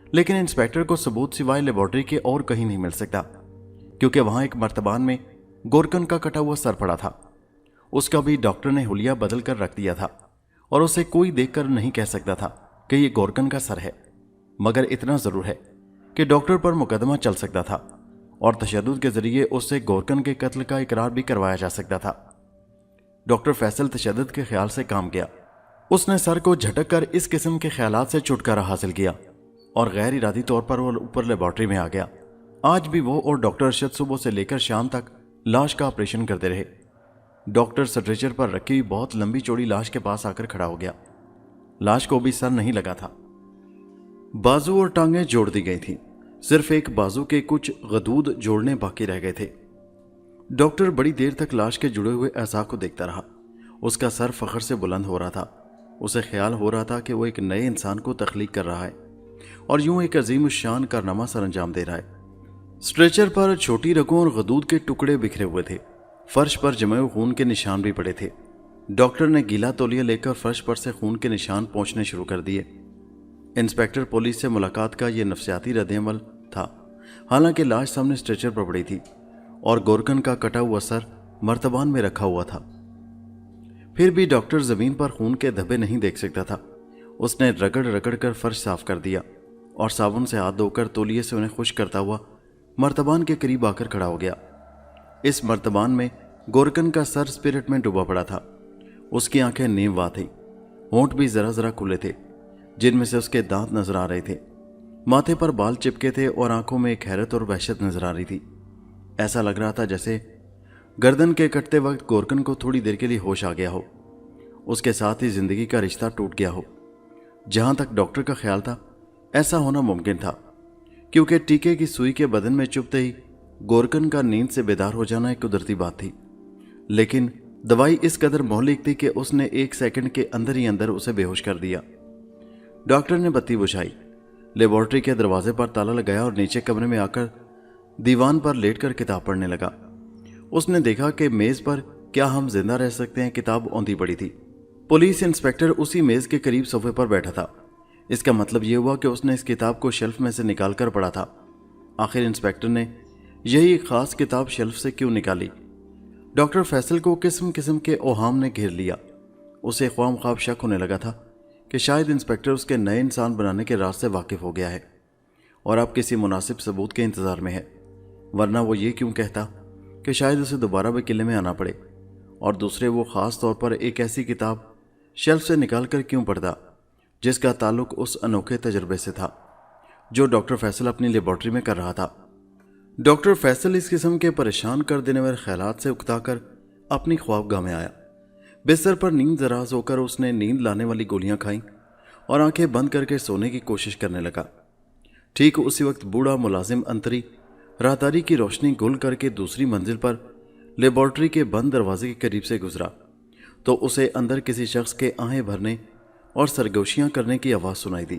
لیکن انسپیکٹر کو ثبوت سوائے لیبارٹری کے اور کہیں نہیں مل سکتا، کیونکہ وہاں ایک مرتبان میں گورکن کا کٹا ہوا سر پڑا تھا۔ اس کا بھی ڈاکٹر نے حلیہ بدل کر رکھ دیا تھا اور اسے کوئی دیکھ کر نہیں کہہ سکتا تھا کہ یہ گورکن کا سر ہے، مگر اتنا ضرور ہے کہ ڈاکٹر پر مقدمہ چل سکتا تھا اور تشدد کے ذریعے اس سے گورکن کے قتل کا اقرار بھی کروایا جا سکتا تھا۔ ڈاکٹر فیصل تشدد کے خیال سے کام کیا۔ اس نے سر کو جھٹک کر اس قسم کے خیالات سے چھٹکارا حاصل کیا اور غیر ارادی طور پر وہ اوپر لیبارٹری میں آ گیا۔ آج بھی وہ اور ڈاکٹر ارشد صبح سے لے کر شام تک لاش کا آپریشن کرتے رہے۔ ڈاکٹر سٹریچر پر رکھی ہوئی بہت لمبی چوڑی لاش کے پاس آ کر کھڑا ہو گیا۔ لاش کو بھی سر نہیں لگا تھا، بازو اور ٹانگیں جوڑ دی گئی تھیں، صرف ایک بازو کے کچھ غدود جوڑنے باقی رہ گئے تھے۔ ڈاکٹر بڑی دیر تک لاش کے جڑے ہوئے اعضاء کو دیکھتا رہا۔ اس کا سر فخر سے بلند ہو رہا تھا۔ اسے خیال ہو رہا تھا کہ وہ ایک نئے انسان کو تخلیق کر رہا ہے اور یوں ایک عظیم الشان کارنامہ سر انجام دے رہا ہے۔ اسٹریچر پر چھوٹی رگوں اور غدود کے ٹکڑے بکھرے ہوئے تھے، فرش پر جمے ہوئے خون کے نشان بھی پڑے تھے۔ ڈاکٹر نے گیلا تولیہ لے کر فرش پر سے خون کے نشان پوچھنے شروع کر دیے۔ انسپیکٹر پولیس سے ملاقات کا یہ نفسیاتی رد عمل تھا، حالانکہ لاش سامنے اسٹریچر پر پڑی تھی اور گورکن کا کٹا ہوا سر مرتبان میں رکھا ہوا تھا۔ پھر بھی ڈاکٹر زمین پر خون کے دھبے نہیں دیکھ سکتا تھا۔ اس نے رگڑ رگڑ کر فرش صاف کر دیا اور صابن سے ہاتھ دھو کر تولیے سے انہیں خشک کرتا ہوا مرتبان کے قریب آ کر کھڑا ہو گیا۔ اس مرتبان میں گورکن کا سر اسپرٹ میں ڈوبا پڑا تھا۔ اس کی آنکھیں نیم وا تھیں، ہونٹ بھی ذرا ذرا کھلے تھے جن میں سے اس کے دانت نظر آ رہے تھے۔ ماتھے پر بال چپکے تھے اور آنکھوں میں ایک حیرت اور وحشت نظر آ رہی تھی۔ ایسا لگ رہا تھا جیسے گردن کے کٹتے وقت گورکن کو تھوڑی دیر کے لیے ہوش آ گیا ہو، اس کے ساتھ ہی زندگی کا رشتہ ٹوٹ گیا ہو۔ جہاں تک ڈاکٹر کا خیال تھا ایسا ہونا ممکن تھا، کیونکہ ٹیکے کی سوئی کے بدن میں چبھتے ہی گورکن کا نیند سے بیدار ہو جانا ایک قدرتی بات تھی، لیکن دوائی اس قدر مہلک تھی کہ اس نے 1 سیکنڈ کے اندر ہی اندر اسے بے ہوش کر دیا۔ ڈاکٹر نے بتی بجھائی، لیبارٹری کے دروازے پر تالا لگایا اور نیچے کمرے میں آ کر دیوان پر لیٹ کر کتاب پڑھنے لگا۔ اس نے دیکھا کہ میز پر کیا ہم زندہ رہ سکتے ہیں کتاب اوندھی پڑی تھی۔ پولیس انسپیکٹر اسی میز کے قریب صوفے پر بیٹھا تھا۔ اس کا مطلب یہ ہوا کہ اس نے اس کتاب کو شیلف میں سے نکال کر پڑھا تھا۔ آخر انسپیکٹر نے یہی خاص کتاب شیلف سے کیوں نکالی؟ ڈاکٹر فیصل کو قسم قسم کے اوہام نے گھیر لیا۔ اسے خواہ مخواہ شک ہونے لگا تھا کہ شاید انسپیکٹر اس کے نئے انسان بنانے کے راز سے واقف ہو گیا ہے اور اب کسی مناسب ثبوت کے انتظار میں ہے، ورنہ وہ یہ کیوں کہتا کہ شاید اسے دوبارہ بھی قلعے میں آنا پڑے، اور دوسرے وہ خاص طور پر ایک ایسی کتاب شیلف سے نکال کر کیوں پڑھتا جس کا تعلق اس انوکھے تجربے سے تھا جو ڈاکٹر فیصل اپنی لیبارٹری میں کر رہا تھا۔ ڈاکٹر فیصل اس قسم کے پریشان کر دینے والے خیالات سے اکتا کر اپنی خوابگاہ میں آیا۔ بستر پر نیند دراز ہو کر اس نے نیند لانے والی گولیاں کھائیں اور آنکھیں بند کر کے سونے کی کوشش کرنے لگا۔ ٹھیک اسی وقت بوڑھا ملازم انتری راہداری کی روشنی گل کر کے دوسری منزل پر لیبارٹری کے بند دروازے کے قریب سے گزرا تو اسے اندر کسی شخص کے آہیں بھرنے اور سرگوشیاں کرنے کی آواز سنائی دی۔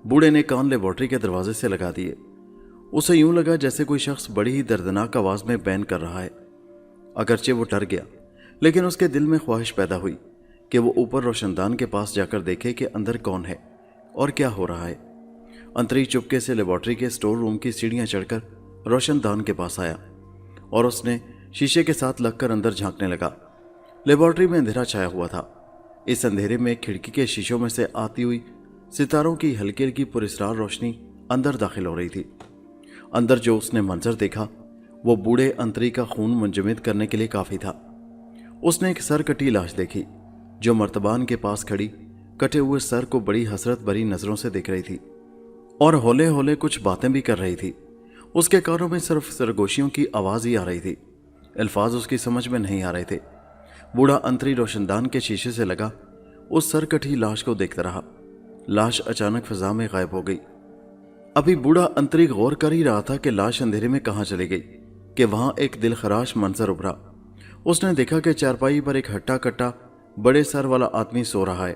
بوڑھے نے کان لیبارٹری کے دروازے سے لگا دیے۔ اسے یوں لگا جیسے کوئی شخص بڑی ہی دردناک آواز میں بین کر رہا ہے۔ اگرچہ وہ ڈر گیا، لیکن اس کے دل میں خواہش پیدا ہوئی کہ وہ اوپر روشن دان کے پاس جا کر دیکھے کہ اندر کون ہے اور کیا ہو رہا ہے۔ انتری چپکے سے لیبارٹری کے سٹور روم کی سیڑھیاں چڑھ کر روشن دان کے پاس آیا اور اس نے شیشے کے ساتھ لگ کر اندر جھانکنے لگا۔ لیبارٹری میں اندھیرا چھایا ہوا تھا۔ اس اندھیرے میں کھڑکی کے شیشوں میں سے آتی ہوئی ستاروں کی ہلکی ہلکی پراسرار روشنی اندر داخل ہو رہی تھی۔ اندر جو اس نے منظر دیکھا وہ بوڑھے انتری کا خون منجمد کرنے کے لیے کافی تھا۔ اس نے ایک سر کٹی لاش دیکھی جو مرتبان کے پاس کھڑی کٹے ہوئے سر کو بڑی حسرت بھری نظروں سے دیکھ رہی تھی اور ہولے ہولے کچھ باتیں بھی کر رہی تھی۔ اس کے کانوں میں صرف سرگوشیوں کی آواز ہی آ رہی تھی، الفاظ اس کی سمجھ میں نہیں آ رہے تھے۔ بوڑھا انتری روشن دان کے شیشے سے لگا اس سر کٹی لاش کو دیکھتا رہا۔ لاش اچانک فضا میں غائب ہو گئی۔ ابھی بوڑھا انتری غور کر ہی رہا تھا کہ لاش اندھیرے میں کہاں چلی گئی کہ وہاں ایک دل خراش منظر ابھرا۔ اس نے دیکھا کہ چارپائی پر ایک ہٹا کٹا بڑے سر والا آدمی سو رہا ہے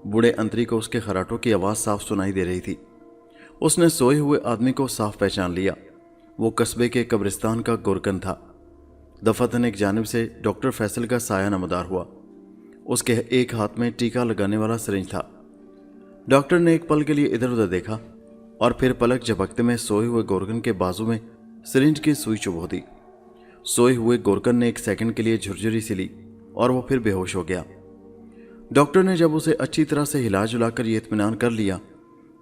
बूढ़े अंतरी को उसके खराटों की आवाज़ साफ सुनाई दे रही थी। उसने सोए हुए आदमी को साफ पहचान लिया। वो कस्बे के कब्रिस्तान का गोरकन था। दफातन एक जानिब से डॉक्टर फैसल का साया नमदार हुआ। उसके एक हाथ में टीका लगाने वाला सिरिंज था। डॉक्टर ने एक पल के लिए इधर उधर देखा और फिर पलक झपकते में सोए हुए गोरकन के बाजू में सिरिंज की सुई चुभो दी। सोए हुए गोरकन ने एक सेकंड के लिए झुरझुरी सी ली और वो फिर बेहोश हो गया। डॉक्टर ने जब उसे अच्छी तरह से हिला जुलाकर ये इत्मीनान कर लिया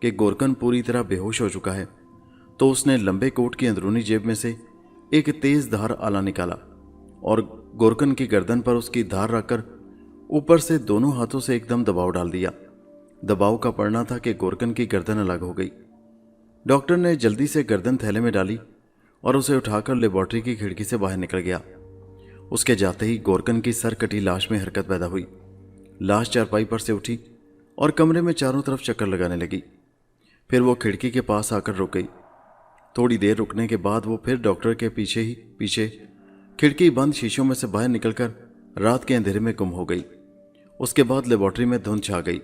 कि गोरकन पूरी तरह बेहोश हो चुका है, तो उसने लंबे कोट की अंदरूनी जेब में से एक तेज धार आला निकाला और गोरकन की गर्दन पर उसकी धार रखकर ऊपर से दोनों हाथों से एकदम दबाव डाल दिया। दबाव का पड़ना था कि गोरकन की गर्दन अलग हो गई। डॉक्टर ने जल्दी से गर्दन थैले में डाली और उसे उठाकर लेबॉर्ट्री की खिड़की से बाहर निकल गया। उसके जाते ही गोरकन की सर कटी लाश में हरकत पैदा हुई। लाश चारपाई पर से उठी और कमरे में चारों तरफ चक्कर लगाने लगी। फिर वो खिड़की के पास आकर रुक गई। थोड़ी देर रुकने के बाद वो फिर डॉक्टर के पीछे खिड़की बंद शीशों में से बाहर निकलकर रात के अंधेरे में गुम हो गई। उसके बाद लेबॉर्ट्री में धुंध छा गई।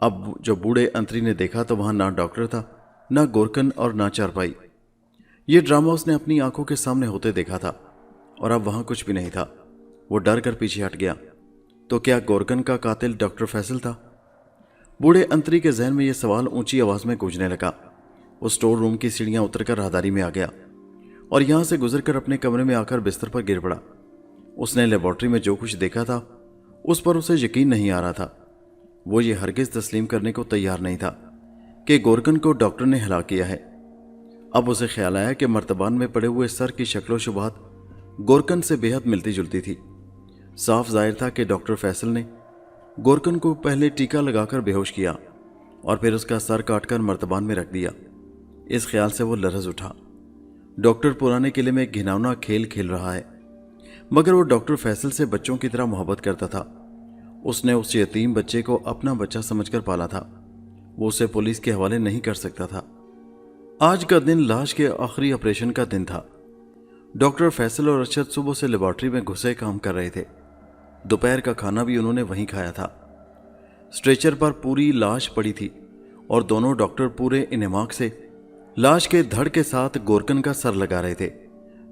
अब जो बूढ़े अंतरी ने देखा तो वहां ना डॉक्टर था, ना गोरकन और ना चारपाई। ये ड्रामा उसने अपनी आंखों के सामने होते देखा था और अब वहां कुछ भी नहीं था। वो डर कर पीछे हट गया। तो क्या गोरकन का कातिल डॉक्टर फैसल था? बूढ़े अंतरी के जहन में यह सवाल ऊंची आवाज में गूंजने लगा। वो स्टोर रूम की सीढ़ियां उतरकर राहदारी में आ गया और यहां से गुजरकर अपने कमरे में आकर बिस्तर पर गिर पड़ा। उसने लेबॉर्ट्री में जो कुछ देखा था उस पर उसे यकीन नहीं आ रहा था। वो ये हरगिज तस्लीम करने को तैयार नहीं था कि गोरकन को डॉक्टर ने हलाक किया है। अब उसे ख्याल आया कि मर्तबान में पड़े हुए सर की शक्लो शुबात गोरकन से बेहद मिलती जुलती थी। साफ जाहिर था कि डॉक्टर फैसल ने गोरकन को पहले टीका लगाकर बेहोश किया और फिर उसका सर काटकर मर्तबान में रख दिया। इस ख्याल से वो लरज उठा। डॉक्टर पुराने किले में घिनौना खेल खेल रहा है, मगर वो डॉक्टर फैसल से बच्चों की तरह मोहब्बत करता था। उसने उस यतीम बच्चे को अपना बच्चा समझकर पाला था। वो उसे पुलिस के हवाले नहीं कर सकता था। आज का दिन लाश के आखिरी ऑपरेशन का दिन था। डॉक्टर फैसल और अरशद सुबह से लेबॉर्ट्री में घुसे काम कर रहे थे। दोपहर का खाना भी उन्होंने वहीं खाया था। स्ट्रेचर पर पूरी लाश पड़ी थी और दोनों डॉक्टर पूरे इनेमाक से लाश के धड़ के साथ गोरकन का सर लगा रहे थे।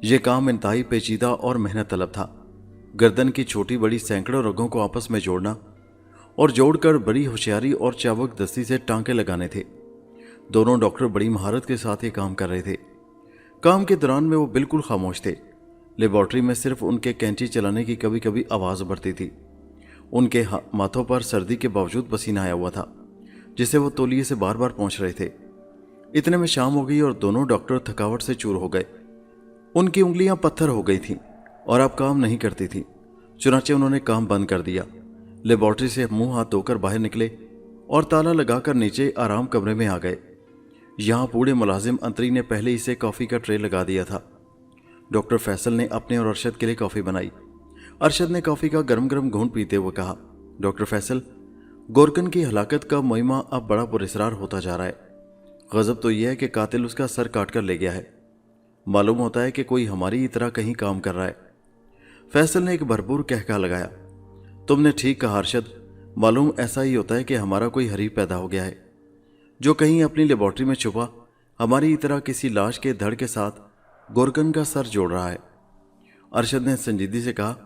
यह काम इंतहाई पेचीदा और मेहनत तलब था। गर्दन की छोटी बड़ी सैकड़ों रगों को आपस में जोड़ना और जोड़कर बड़ी होशियारी और चाबुक दस्ती से टांके लगाने थे। दोनों डॉक्टर बड़ी महारत के साथ ये काम कर रहे थे। काम के दौरान में वो बिल्कुल खामोश थे। लेबॉर्ट्री में सिर्फ उनके कैंची चलाने की कभी कभी आवाज़ बढ़ती थी। उनके माथों पर सर्दी के बावजूद पसीना आया हुआ था, जिसे वो तौलिए से बार बार पोंछ रहे थे। इतने में शाम हो गई और दोनों डॉक्टर थकावट से चूर हो गए। उनकी उंगलियां पत्थर हो गई थीं और अब काम नहीं करती थी। चुनाचे उन्होंने काम बंद कर दिया। लेबॉर्ट्री से मुंह हाथ धोकर बाहर निकले और ताला लगाकर नीचे आराम कमरे में आ गए। यहाँ बूढ़े मुलाजिम अंतरी ने पहले इसे कॉफ़ी का ट्रे लगा दिया था। डॉक्टर फैसल ने अपने और अरशद के लिए कॉफ़ी बनाई। अरशद ने कॉफ़ी का गरम गरम घूंट पीते हुए कहा, डॉक्टर फैसल, गोरकन की हलाकत का मुहिमा अब बड़ा पुरस्रार होता जा रहा है। गजब तो यह है कि कातिल उसका सर काट कर ले गया है। मालूम होता है कि कोई हमारी ही तरह कहीं काम कर रहा है। फैसल ने एक भरपूर कहका लगाया। तुमने ठीक कहा अरशद, मालूम ऐसा ही होता है कि हमारा कोई हरीफ पैदा हो गया है जो कहीं अपनी लेबॉर्ट्री में छुपा हमारी ही तरह किसी लाश के धड़ के साथ गोरकन का सर जोड़ रहा है। अरशद ने संजीदगी से कहा,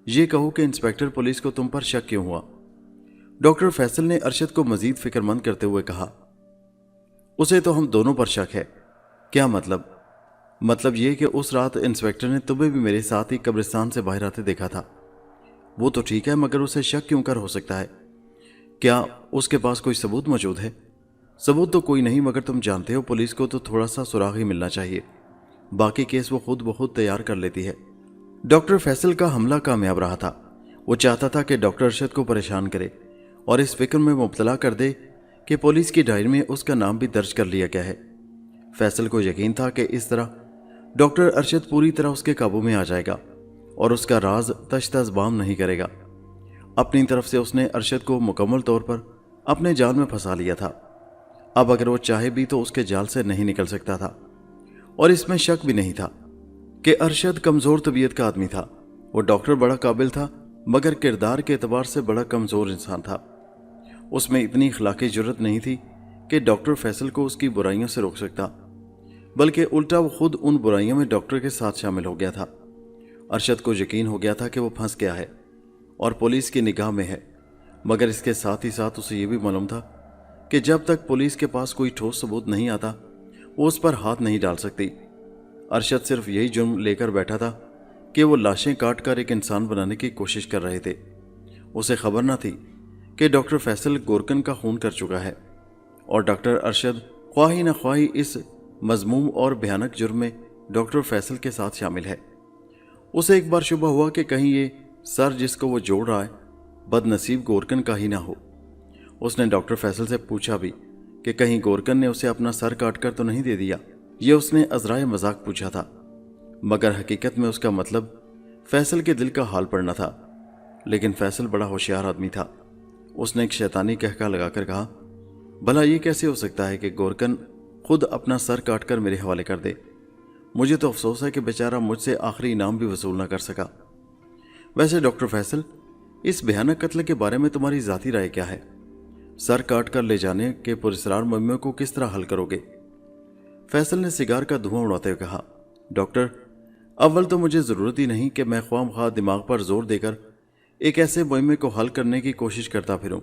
यह कहो कि इंस्पेक्टर पुलिस को तुम पर शक क्यों हुआ? डॉक्टर फैसल ने अरशद को मजीद फिक्रमंद करते हुए कहा, उसे तो हम दोनों पर शक है। क्या मतलब? मतलब यह कि उस रात इंस्पेक्टर ने तुम्हें भी मेरे साथ ही कब्रिस्तान से बाहर आते देखा था। वो तो ठीक है, मगर उसे शक क्यों कर हो सकता है? क्या उसके पास कोई सबूत मौजूद है? सबूत तो कोई नहीं, मगर तुम जानते हो पुलिस को तो थोड़ा सा सुराग ही मिलना चाहिए। बाकी केस वो खुद ब खुद तैयार कर लेती है। डॉक्टर फैसल का हमला कामयाब रहा था। वो चाहता था कि डॉक्टर अरशद को परेशान करे और इस फिक्र में मुब्तला कर दे कि पुलिस की डायरी में उसका नाम भी दर्ज कर लिया गया है। फैसल को यकीन था कि इस तरह डॉक्टर अरशद पूरी तरह उसके काबू में आ जाएगा और उसका राज तश्तज़बाम नहीं करेगा। अपनी तरफ से उसने अरशद को मुकम्मल तौर पर अपने जाल में फंसा लिया था। अब अगर वो चाहे भी तो उसके जाल से नहीं निकल सकता था। और इसमें शक भी नहीं था कि अरशद कमज़ोर तबीयत का आदमी था। वो डॉक्टर बड़ा काबिल था, मगर किरदार के एतबार से बड़ा कमज़ोर इंसान था। اس میں اتنی اخلاقی جرت نہیں تھی کہ ڈاکٹر فیصل کو اس کی برائیوں سے روک سکتا، بلکہ الٹا وہ خود ان برائیوں میں ڈاکٹر کے ساتھ شامل ہو گیا تھا۔ ارشد کو یقین ہو گیا تھا کہ وہ پھنس گیا ہے اور پولیس کی نگاہ میں ہے، مگر اس کے ساتھ ہی ساتھ اسے یہ بھی معلوم تھا کہ جب تک پولیس کے پاس کوئی ٹھوس ثبوت نہیں آتا وہ اس پر ہاتھ نہیں ڈال سکتی۔ ارشد صرف یہی جرم لے کر بیٹھا تھا کہ وہ لاشیں کاٹ کر ایک انسان بنانے کی کوشش کر رہے تھے۔ اسے خبر نہ تھی کہ ڈاکٹر فیصل گورکن کا خون کر چکا ہے، اور ڈاکٹر ارشد خواہی نہ خواہی اس مذموم اور بھیانک جرم میں ڈاکٹر فیصل کے ساتھ شامل ہے۔ اسے ایک بار شبہ ہوا کہ کہیں یہ سر جس کو وہ جوڑ رہا ہے بد نصیب گورکن کا ہی نہ ہو۔ اس نے ڈاکٹر فیصل سے پوچھا بھی کہ کہیں گورکن نے اسے اپنا سر کاٹ کر تو نہیں دے دیا۔ یہ اس نے عذرائے مذاق پوچھا تھا، مگر حقیقت میں اس کا مطلب فیصل کے دل کا حال پڑنا تھا۔ لیکن فیصل بڑا ہوشیار آدمی تھا۔ اس نے ایک شیطانی کہکا لگا کر کہا، بھلا یہ کیسے ہو سکتا ہے کہ گورکن خود اپنا سر کاٹ کر میرے حوالے کر دے؟ مجھے تو افسوس ہے کہ بیچارہ مجھ سے آخری انعام بھی وصول نہ کر سکا۔ ویسے ڈاکٹر فیصل، اس بھیانک قتل کے بارے میں تمہاری ذاتی رائے کیا ہے؟ سر کاٹ کر لے جانے کے پراسرار مہمے کو کس طرح حل کرو گے؟ فیصل نے سگار کا دھواں اڑاتے ہوئے کہا، ڈاکٹر، اول تو مجھے ضرورت ہی نہیں کہ میں خواہ مخواہ دماغ پر زور دے کر ایک ایسے مہمے کو حل کرنے کی کوشش کرتا پھروں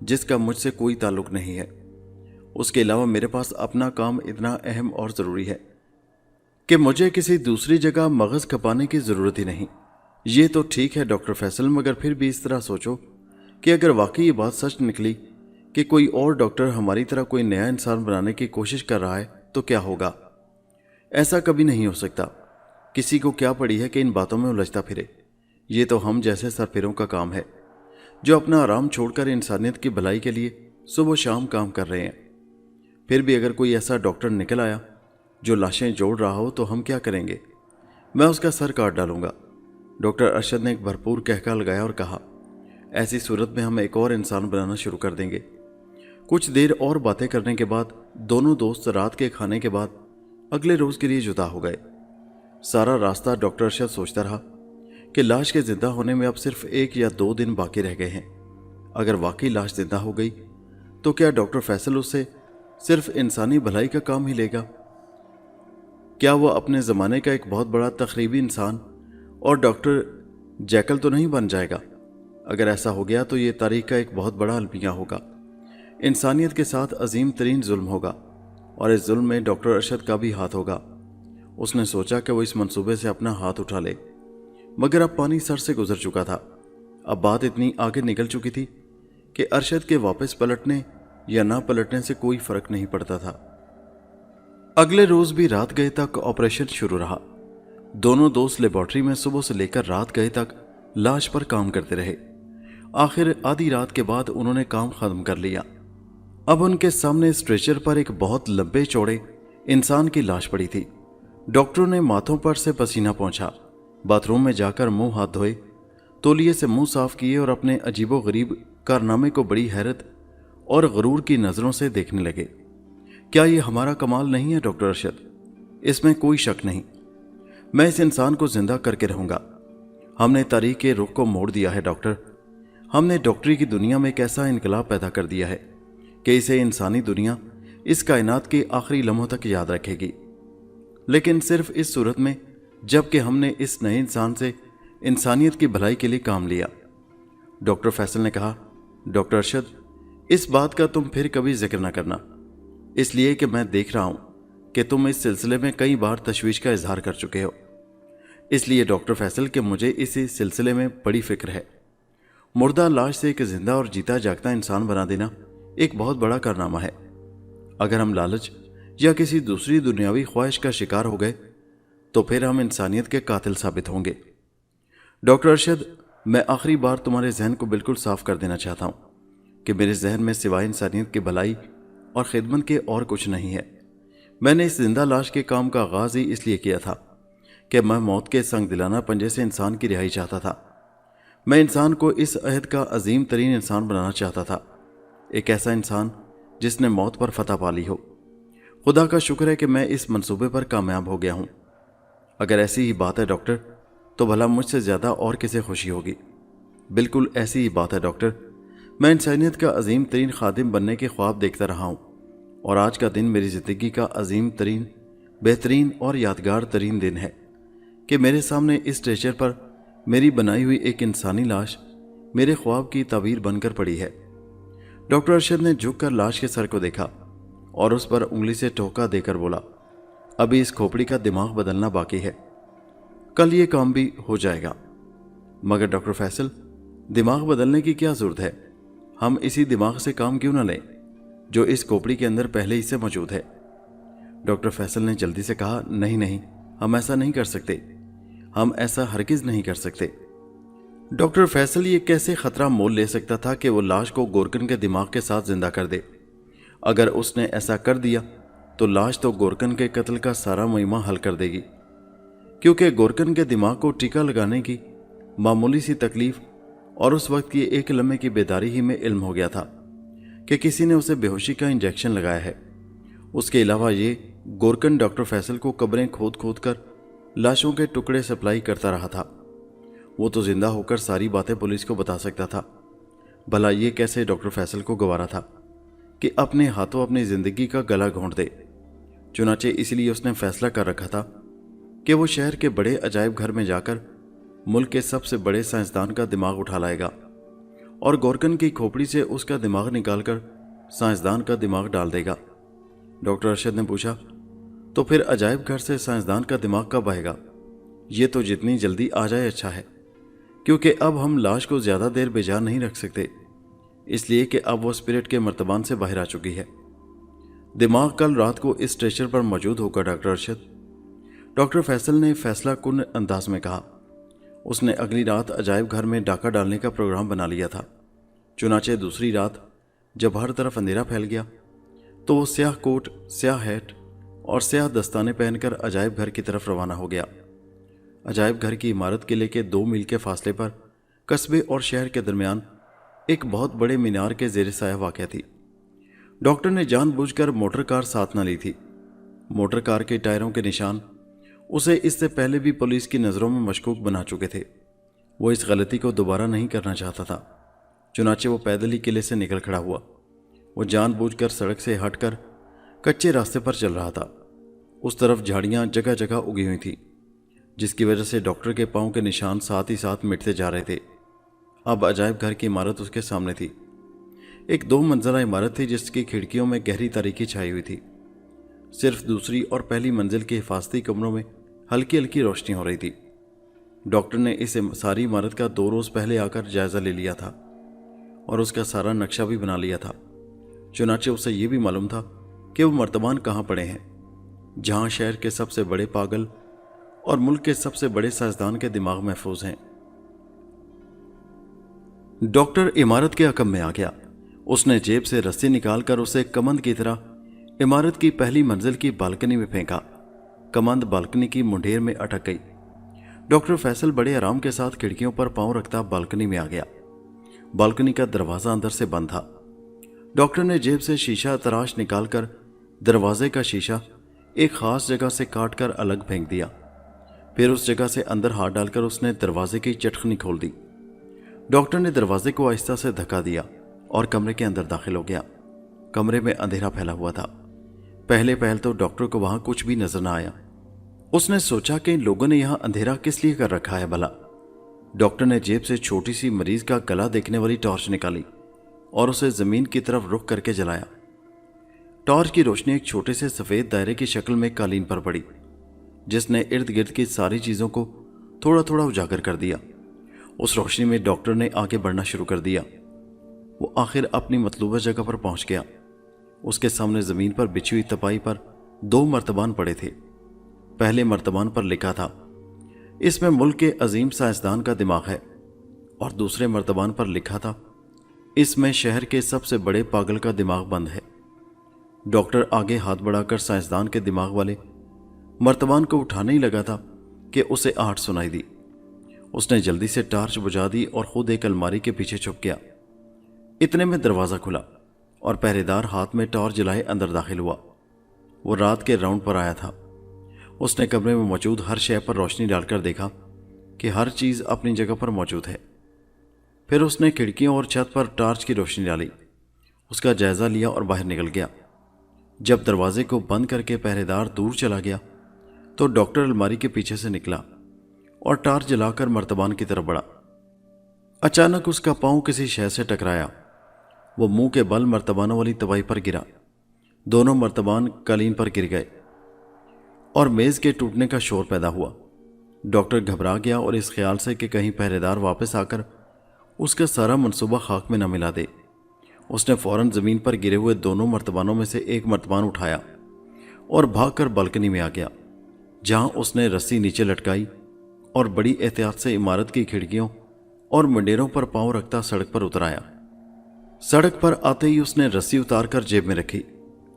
جس کا مجھ سے کوئی تعلق نہیں ہے۔ اس کے علاوہ میرے پاس اپنا کام اتنا اہم اور ضروری ہے کہ مجھے کسی دوسری جگہ مغز کھپانے کی ضرورت ہی نہیں۔ یہ تو ٹھیک ہے ڈاکٹر فیصل، مگر پھر بھی اس طرح سوچو کہ اگر واقعی یہ بات سچ نکلی کہ کوئی اور ڈاکٹر ہماری طرح کوئی نیا انسان بنانے کی کوشش کر رہا ہے تو کیا ہوگا؟ ایسا کبھی نہیں ہو سکتا۔ کسی کو کیا پڑی ہے کہ ان باتوں میں الجھتا پھرے؟ یہ تو ہم جیسے سرپھروں کا کام ہے جو اپنا آرام چھوڑ کر انسانیت کی بھلائی کے لیے صبح و شام کام کر رہے ہیں۔ پھر بھی اگر کوئی ایسا ڈاکٹر نکل آیا جو لاشیں جوڑ رہا ہو تو ہم کیا کریں گے؟ میں اس کا سر کاٹ ڈالوں گا۔ ڈاکٹر ارشد نے ایک بھرپور کہکا لگایا اور کہا، ایسی صورت میں ہم ایک اور انسان بنانا شروع کر دیں گے۔ کچھ دیر اور باتیں کرنے کے بعد دونوں دوست رات کے کھانے کے بعد اگلے روز کے لیے جدا ہو گئے۔ سارا راستہ ڈاکٹر ارشد سوچتا رہا کہ لاش کے زندہ ہونے میں اب صرف 1 یا 2 دن باقی رہ گئے ہیں۔ اگر واقعی لاش زندہ ہو گئی تو کیا ڈاکٹر فیصل اس سے صرف انسانی بھلائی کا کام ہی لے گا؟ کیا وہ اپنے زمانے کا ایک بہت بڑا تخریبی انسان اور ڈاکٹر جیکل تو نہیں بن جائے گا؟ اگر ایسا ہو گیا تو یہ تاریخ کا ایک بہت بڑا المیہ ہوگا، انسانیت کے ساتھ عظیم ترین ظلم ہوگا، اور اس ظلم میں ڈاکٹر ارشد کا بھی ہاتھ ہوگا۔ اس نے سوچا کہ وہ اس منصوبے سے اپنا ہاتھ اٹھا لے، مگر اب پانی سر سے گزر چکا تھا۔ اب بات اتنی آگے نکل چکی تھی کہ ارشد کے واپس پلٹنے یا نہ پلٹنے سے کوئی فرق نہیں پڑتا تھا۔ اگلے روز بھی رات گئے تک آپریشن شروع رہا۔ دونوں دوست لیبارٹری میں صبح سے لے کر رات گئے تک لاش پر کام کرتے رہے۔ آخر آدھی رات کے بعد انہوں نے کام ختم کر لیا۔ اب ان کے سامنے اسٹریچر پر ایک بہت لمبے چوڑے انسان کی لاش پڑی تھی۔ ڈاکٹروں نے ماتھوں پر سے پسینہ پہنچا، باتھ روم میں جا کر منہ ہاتھ دھوئے، تولیے سے منہ صاف کیے اور اپنے عجیب و غریب کارنامے کو بڑی حیرت اور غرور کی نظروں سے دیکھنے لگے۔ کیا یہ ہمارا کمال نہیں ہے ڈاکٹر ارشد؟ اس میں کوئی شک نہیں۔ میں اس انسان کو زندہ کر کے رہوں گا۔ ہم نے تاریخ کے رخ کو موڑ دیا ہے ڈاکٹر۔ ہم نے ڈاکٹری کی دنیا میں ایک ایسا انقلاب پیدا کر دیا ہے کہ اسے انسانی دنیا اس کائنات کے آخری لمحوں تک یاد رکھے گی، لیکن صرف اس صورت میں جب کہ ہم نے اس نئے انسان سے انسانیت کی بھلائی کے لیے کام لیا۔ ڈاکٹر فیصل نے کہا، ڈاکٹر ارشد، اس بات کا تم پھر کبھی ذکر نہ کرنا، اس لیے کہ میں دیکھ رہا ہوں کہ تم اس سلسلے میں کئی بار تشویش کا اظہار کر چکے ہو۔ اس لیے ڈاکٹر فیصل کہ مجھے اسی سلسلے میں بڑی فکر ہے۔ مردہ لاش سے ایک زندہ اور جیتا جاگتا انسان بنا دینا ایک بہت بڑا کارنامہ ہے۔ اگر ہم لالچ یا کسی دوسری دنیاوی خواہش کا شکار ہو گئے تو پھر ہم انسانیت کے قاتل ثابت ہوں گے۔ ڈاکٹر ارشد، میں آخری بار تمہارے ذہن کو بالکل صاف کر دینا چاہتا ہوں کہ میرے ذہن میں سوائے انسانیت کی بھلائی اور خدمت کے اور کچھ نہیں ہے۔ میں نے اس زندہ لاش کے کام کا آغاز ہی اس لیے کیا تھا کہ میں موت کے سنگ دلانہ پنجے سے انسان کی رہائی چاہتا تھا۔ میں انسان کو اس عہد کا عظیم ترین انسان بنانا چاہتا تھا، ایک ایسا انسان جس نے موت پر فتح پا لی ہو۔ خدا کا شکر ہے کہ میں اس منصوبے پر کامیاب ہو گیا ہوں۔ اگر ایسی ہی بات ہے ڈاکٹر تو بھلا مجھ سے زیادہ اور کسے خوشی ہوگی؟ بالکل ایسی ہی بات ہے ڈاکٹر، میں انسانیت کا عظیم ترین خادم بننے کے خواب دیکھتا رہا ہوں، اور آج کا دن میری زندگی کا عظیم ترین، بہترین اور یادگار ترین دن ہے کہ میرے سامنے اس اسٹریچر پر میری بنائی ہوئی ایک انسانی لاش میرے خواب کی تعبیر بن کر پڑی ہے۔ ڈاکٹر ارشد نے جھک کر لاش کے سر کو دیکھا اور اس پر انگلی سے ٹوکا دے کر بولا، ابھی اس کھوپڑی کا دماغ بدلنا باقی ہے، کل یہ کام بھی ہو جائے گا۔ مگر ڈاکٹر فیصل، دماغ بدلنے کی کیا ضرورت ہے؟ ہم اسی دماغ سے کام کیوں نہ لیں جو اس کھوپڑی کے اندر پہلے ہی سے موجود ہے؟ ڈاکٹر فیصل نے جلدی سے کہا، نہیں، ہم ایسا نہیں کر سکتے، ہم ایسا ہرگز نہیں کر سکتے۔ ڈاکٹر فیصل یہ کیسے خطرہ مول لے سکتا تھا کہ وہ لاش کو گورکن کے دماغ کے ساتھ زندہ کر دے؟ اگر اس نے ایسا کر دیا تو لاش تو گورکن کے قتل کا سارا معمہ حل کر دے گی، کیونکہ گورکن کے دماغ کو ٹیکا لگانے کی معمولی سی تکلیف اور اس وقت کی ایک لمحے کی بیداری ہی میں علم ہو گیا تھا کہ کسی نے اسے بے ہوشی کا انجیکشن لگایا ہے۔ اس کے علاوہ یہ گورکن ڈاکٹر فیصل کو قبریں کھود کر لاشوں کے ٹکڑے سپلائی کرتا رہا تھا۔ وہ تو زندہ ہو کر ساری باتیں پولیس کو بتا سکتا تھا۔ بھلا یہ کیسے ڈاکٹر فیصل کو گوارا تھا کہ اپنے ہاتھوں اپنی زندگی کا گلا گھونٹ دے؟ چنانچہ اس لیے اس نے فیصلہ کر رکھا تھا کہ وہ شہر کے بڑے عجائب گھر میں جا کر ملک کے سب سے بڑے سائنسدان کا دماغ اٹھا لائے گا اور گورکن کی کھوپڑی سے اس کا دماغ نکال کر سائنسدان کا دماغ ڈال دے گا۔ ڈاکٹر ارشد نے پوچھا، تو پھر عجائب گھر سے سائنسدان کا دماغ کب آئے گا؟ یہ تو جتنی جلدی آ جائے اچھا ہے، کیونکہ اب ہم لاش کو زیادہ دیر بے جان نہیں رکھ سکتے، اس لیے کہ اب وہ اسپرٹ کے مرتبان سے باہر آ چکی ہے۔ دماغ کل رات کو اس اسٹریچر پر موجود ہوگا ڈاکٹر ارشد، ڈاکٹر فیصل نے فیصلہ کن انداز میں کہا۔ اس نے اگلی رات عجائب گھر میں ڈاکہ ڈالنے کا پروگرام بنا لیا تھا۔ چنانچہ دوسری رات جب ہر طرف اندھیرا پھیل گیا تو وہ سیاہ کوٹ، سیاہ ہیٹ اور سیاہ دستانے پہن کر عجائب گھر کی طرف روانہ ہو گیا۔ عجائب گھر کی عمارت قلعے کے 2 میل کے فاصلے پر قصبے اور شہر کے درمیان ایک بہت بڑے مینار کے زیر سایہ واقع تھی۔ ڈاکٹر نے جان بوجھ کر موٹر کار ساتھ نہ لی تھی۔ موٹر کار کے ٹائروں کے نشان اسے اس سے پہلے بھی پولیس کی نظروں میں مشکوک بنا چکے تھے۔ وہ اس غلطی کو دوبارہ نہیں کرنا چاہتا تھا، چنانچہ وہ پیدل ہی قلعے سے نکل کھڑا ہوا۔ وہ جان بوجھ کر سڑک سے ہٹ کر کچے راستے پر چل رہا تھا۔ اس طرف جھاڑیاں جگہ جگہ اگی ہوئی تھیں، جس کی وجہ سے ڈاکٹر کے پاؤں کے نشان ساتھ ہی ساتھ مٹتے جا رہے تھے۔ اب عجائب گھر کی عمارت اس کے سامنے تھی۔ ایک 2 منزلہ عمارت تھی جس کی کھڑکیوں میں گہری تاریکی چھائی ہوئی تھی۔ صرف دوسری اور پہلی منزل کے حفاظتی کمروں میں ہلکی ہلکی روشنی ہو رہی تھی۔ ڈاکٹر نے اس ساری عمارت کا 2 روز پہلے آ کر جائزہ لے لیا تھا اور اس کا سارا نقشہ بھی بنا لیا تھا۔ چنانچہ اسے یہ بھی معلوم تھا کہ وہ مرتبان کہاں پڑے ہیں، جہاں شہر کے سب سے بڑے پاگل اور ملک کے سب سے بڑے سائنسدان کے دماغ محفوظ ہیں۔ ڈاکٹر عمارت کے عقب میں آ گیا۔ اس نے جیب سے رسی نکال کر اسے کمند کی طرح عمارت کی پہلی منزل کی بالکنی میں پھینکا۔ کمند بالکنی کی منڈیر میں اٹک گئی۔ ڈاکٹر فیصل بڑے آرام کے ساتھ کھڑکیوں پر پاؤں رکھتا بالکنی میں آ گیا۔ بالکنی کا دروازہ اندر سے بند تھا۔ ڈاکٹر نے جیب سے شیشہ تراش نکال کر دروازے کا شیشہ ایک خاص جگہ سے کاٹ کر الگ پھینک دیا۔ پھر اس جگہ سے اندر ہاتھ ڈال کر اس نے دروازے کی چٹخنی کھول دی۔ ڈاکٹر نے دروازے کو آہستہ سے دھکا دیا اور کمرے کے اندر داخل ہو گیا۔ کمرے میں اندھیرا پھیلا ہوا تھا۔ پہلے تو ڈاکٹر کو وہاں کچھ بھی نظر نہ آیا۔ اس نے سوچا کہ ان لوگوں نے یہاں اندھیرا کس لیے کر رکھا ہے بھلا۔ ڈاکٹر نے جیب سے چھوٹی سی مریض کا گلا دیکھنے والی ٹارچ نکالی اور اسے زمین کی طرف رخ کر کے جلایا۔ ٹارچ کی روشنی ایک چھوٹے سے سفید دائرے کی شکل میں قالین پر پڑی، جس نے ارد گرد کی ساری چیزوں کو تھوڑا تھوڑا اجاگر کر دیا۔ اس روشنی میں ڈاکٹر نے آگے بڑھنا شروع کر دیا۔ وہ آخر اپنی مطلوبہ جگہ پر پہنچ گیا۔ اس کے سامنے زمین پر بچھی ہوئی تپائی پر 2 مرتبان پڑے تھے۔ پہلے مرتبان پر لکھا تھا، اس میں ملک کے عظیم سائنسدان کا دماغ ہے، اور دوسرے مرتبان پر لکھا تھا، اس میں شہر کے سب سے بڑے پاگل کا دماغ بند ہے۔ ڈاکٹر آگے ہاتھ بڑھا کر سائنسدان کے دماغ والے مرتبان کو اٹھانے ہی لگا تھا کہ اسے آہٹ سنائی دی۔ اس نے جلدی سے ٹارچ بجھا دی اور خود ایک الماری کے پیچھے چھپ گیا۔ اتنے میں دروازہ کھلا اور پہرے دار ہاتھ میں ٹارچ جلائے اندر داخل ہوا۔ وہ رات کے راؤنڈ پر آیا تھا۔ اس نے کمرے میں موجود ہر شے پر روشنی ڈال کر دیکھا کہ ہر چیز اپنی جگہ پر موجود ہے۔ پھر اس نے کھڑکیوں اور چھت پر ٹارچ کی روشنی ڈالی، اس کا جائزہ لیا اور باہر نکل گیا۔ جب دروازے کو بند کر کے پہرے دار دور چلا گیا تو ڈاکٹر الماری کے پیچھے سے نکلا اور ٹارچ جلا کر مرتبان کی طرف بڑھا۔ اچانک اس کا پاؤں کسی شے سے ٹکرایا، وہ منہ کے بل مرتبانوں والی توائی پر گرا، دونوں مرتبان قالین پر گر گئے اور میز کے ٹوٹنے کا شور پیدا ہوا۔ ڈاکٹر گھبرا گیا اور اس خیال سے کہ کہیں پہرے دار واپس آ کر اس کا سارا منصوبہ خاک میں نہ ملا دے، اس نے فوراً زمین پر گرے ہوئے دونوں مرتبانوں میں سے ایک مرتبان اٹھایا اور بھاگ کر بالکنی میں آ گیا، جہاں اس نے رسی نیچے لٹکائی اور بڑی احتیاط سے عمارت کی کھڑکیوں اور منڈیروں پر پاؤں رکھتا سڑک پر اتر آیا۔ سڑک پر آتے ہی اس نے رسی اتار کر جیب میں رکھی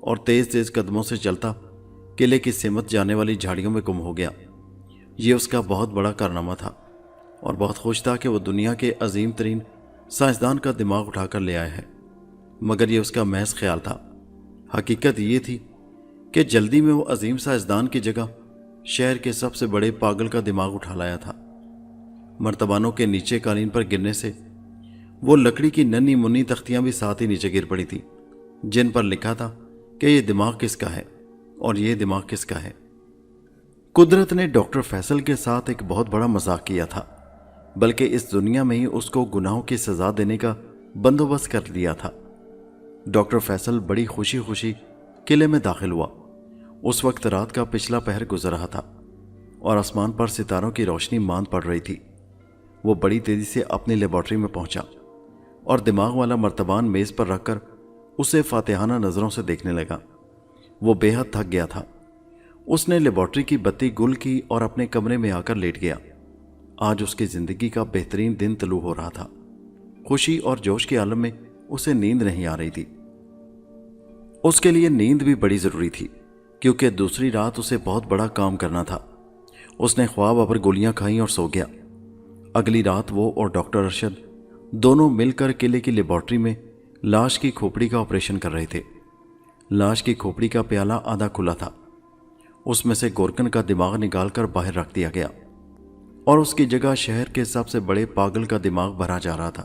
اور تیز تیز قدموں سے چلتا قلعے کی سمت جانے والی جھاڑیوں میں گم ہو گیا۔ یہ اس کا بہت بڑا کارنامہ تھا اور بہت خوش تھا کہ وہ دنیا کے عظیم ترین سائنسدان کا دماغ اٹھا کر لے آیا ہے، مگر یہ اس کا محض خیال تھا۔ حقیقت یہ تھی کہ جلدی میں وہ عظیم سائنسدان کی جگہ شہر کے سب سے بڑے پاگل کا دماغ اٹھا لایا تھا۔ مرتبانوں کے نیچے قالین پر گرنے سے وہ لکڑی کی ننھی منی تختیاں بھی ساتھ ہی نیچے گر پڑی تھیں، جن پر لکھا تھا کہ یہ دماغ کس کا ہے اور یہ دماغ کس کا ہے۔ قدرت نے ڈاکٹر فیصل کے ساتھ ایک بہت بڑا مذاق کیا تھا، بلکہ اس دنیا میں ہی اس کو گناہوں کی سزا دینے کا بندوبست کر دیا تھا۔ ڈاکٹر فیصل بڑی خوشی خوشی قلعے میں داخل ہوا۔ اس وقت رات کا پچھلا پہر گزر رہا تھا اور آسمان پر ستاروں کی روشنی ماند پڑ رہی تھی۔ وہ بڑی تیزی سے اپنی لیبارٹری میں پہنچا اور دماغ والا مرتبان میز پر رکھ کر اسے فاتحانہ نظروں سے دیکھنے لگا۔ وہ بے حد تھک گیا تھا۔ اس نے لیبارٹری کی بتی گل کی اور اپنے کمرے میں آ کر لیٹ گیا۔ آج اس کی زندگی کا بہترین دن طلوع ہو رہا تھا۔ خوشی اور جوش کے عالم میں اسے نیند نہیں آ رہی تھی۔ اس کے لیے نیند بھی بڑی ضروری تھی، کیونکہ دوسری رات اسے بہت بڑا کام کرنا تھا۔ اس نے خواب پر گولیاں کھائیں اور سو گیا۔ اگلی رات وہ اور ڈاکٹر ارشد دونوں مل کر قلعے کی لیبارٹری میں لاش کی کھوپڑی کا آپریشن کر رہے تھے۔ لاش کی کھوپڑی کا پیالہ آدھا کھلا تھا، اس میں سے گورکن کا دماغ نکال کر باہر رکھ دیا گیا اور اس کی جگہ شہر کے سب سے بڑے پاگل کا دماغ بھرا جا رہا تھا،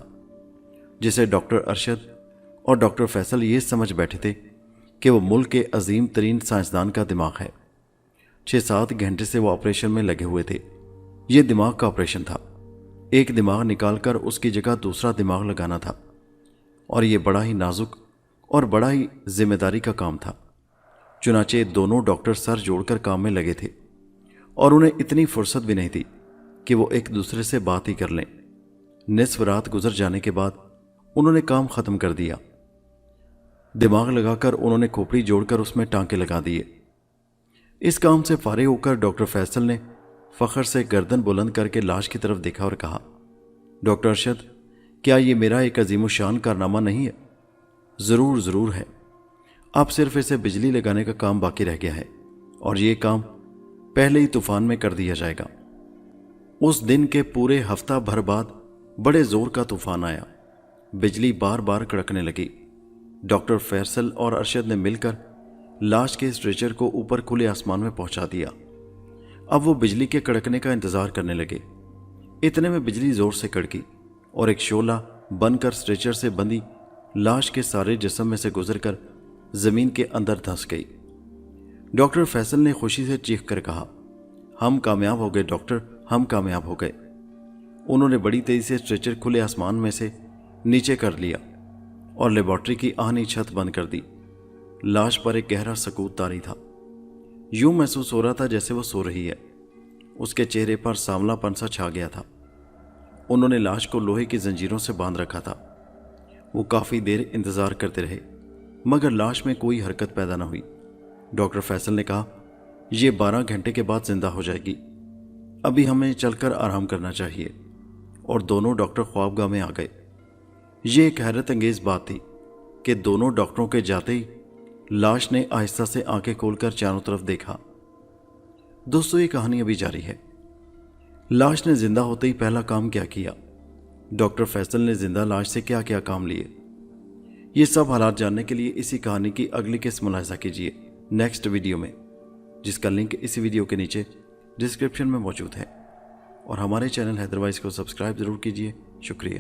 جسے ڈاکٹر ارشد اور ڈاکٹر فیصل یہ سمجھ بیٹھے تھے کہ وہ ملک کے عظیم ترین سائنسدان کا دماغ ہے۔ 6-7 گھنٹے سے وہ آپریشن میں لگے ہوئے تھے۔ یہ دماغ کا آپریشن تھا، ایک دماغ نکال کر اس کی جگہ دوسرا دماغ لگانا تھا، اور یہ بڑا ہی نازک اور بڑا ہی ذمہ داری کا کام تھا۔ چنانچہ دونوں ڈاکٹر سر جوڑ کر کام میں لگے تھے اور انہیں اتنی فرصت بھی نہیں تھی کہ وہ ایک دوسرے سے بات ہی کر لیں۔ نصف رات گزر جانے کے بعد انہوں نے کام ختم کر دیا۔ دماغ لگا کر انہوں نے کھوپڑی جوڑ کر اس میں ٹانکے لگا دیے۔ اس کام سے فارغ ہو کر ڈاکٹر فیصل نے فخر سے گردن بلند کر کے لاش کی طرف دیکھا اور کہا، ڈاکٹر ارشد، کیا یہ میرا ایک عظیم الشان کارنامہ نہیں ہے؟ ضرور ضرور ہے۔ اب صرف اسے بجلی لگانے کا کام باقی رہ گیا ہے اور یہ کام پہلے ہی طوفان میں کر دیا جائے گا۔ اس دن کے پورے ہفتہ بھر بعد بڑے زور کا طوفان آیا، بجلی بار بار کڑکنے لگی۔ ڈاکٹر فیصل اور ارشد نے مل کر لاش کے اسٹریچر کو اوپر کھلے آسمان میں پہنچا دیا۔ اب وہ بجلی کے کڑکنے کا انتظار کرنے لگے۔ اتنے میں بجلی زور سے کڑکی اور ایک شعلہ بن کر اسٹریچر سے بندھی لاش کے سارے جسم میں سے گزر کر زمین کے اندر دھنس گئی۔ ڈاکٹر فیصل نے خوشی سے چیخ کر کہا، ہم کامیاب ہو گئے ڈاکٹر، ہم کامیاب ہو گئے۔ انہوں نے بڑی تیزی سے اسٹریچر کھلے آسمان میں سے نیچے کر لیا اور لیبارٹری کی آہنی چھت بند کر دی۔ لاش پر ایک گہرا سکوت طاری تھا۔ یوں محسوس ہو رہا تھا جیسے وہ سو رہی ہے۔ اس کے چہرے پر سانولا پن سا چھا گیا تھا۔ انہوں نے لاش کو لوہے کی زنجیروں سے باندھ رکھا تھا۔ وہ کافی دیر انتظار کرتے رہے، مگر لاش میں کوئی حرکت پیدا نہ ہوئی۔ ڈاکٹر فیصل نے کہا، یہ 12 گھنٹے کے بعد زندہ ہو جائے گی، ابھی ہمیں چل کر آرام کرنا چاہیے۔ اور دونوں ڈاکٹر خوابگاہ میں آ گئے۔ یہ ایک حیرت انگیز بات تھی کہ دونوں ڈاکٹروں کے جاتے ہی لاش نے آہستہ سے آنکھیں کھول کر چاروں طرف دیکھا۔ دوستو، یہ کہانی ابھی جاری ہے۔ لاش نے زندہ ہوتے ہی پہلا کام کیا کیا؟ ڈاکٹر فیصل نے زندہ لاش سے کیا کیا کام لیے؟ یہ سب حالات جاننے کے لیے اسی کہانی کی اگلی قسط ملاحظہ کیجیے نیکسٹ ویڈیو میں، جس کا لنک اسی ویڈیو کے نیچے ڈسکرپشن میں موجود ہے۔ اور ہمارے چینل حیدر وائس کو سبسکرائب ضرور کیجیے۔ شکریہ۔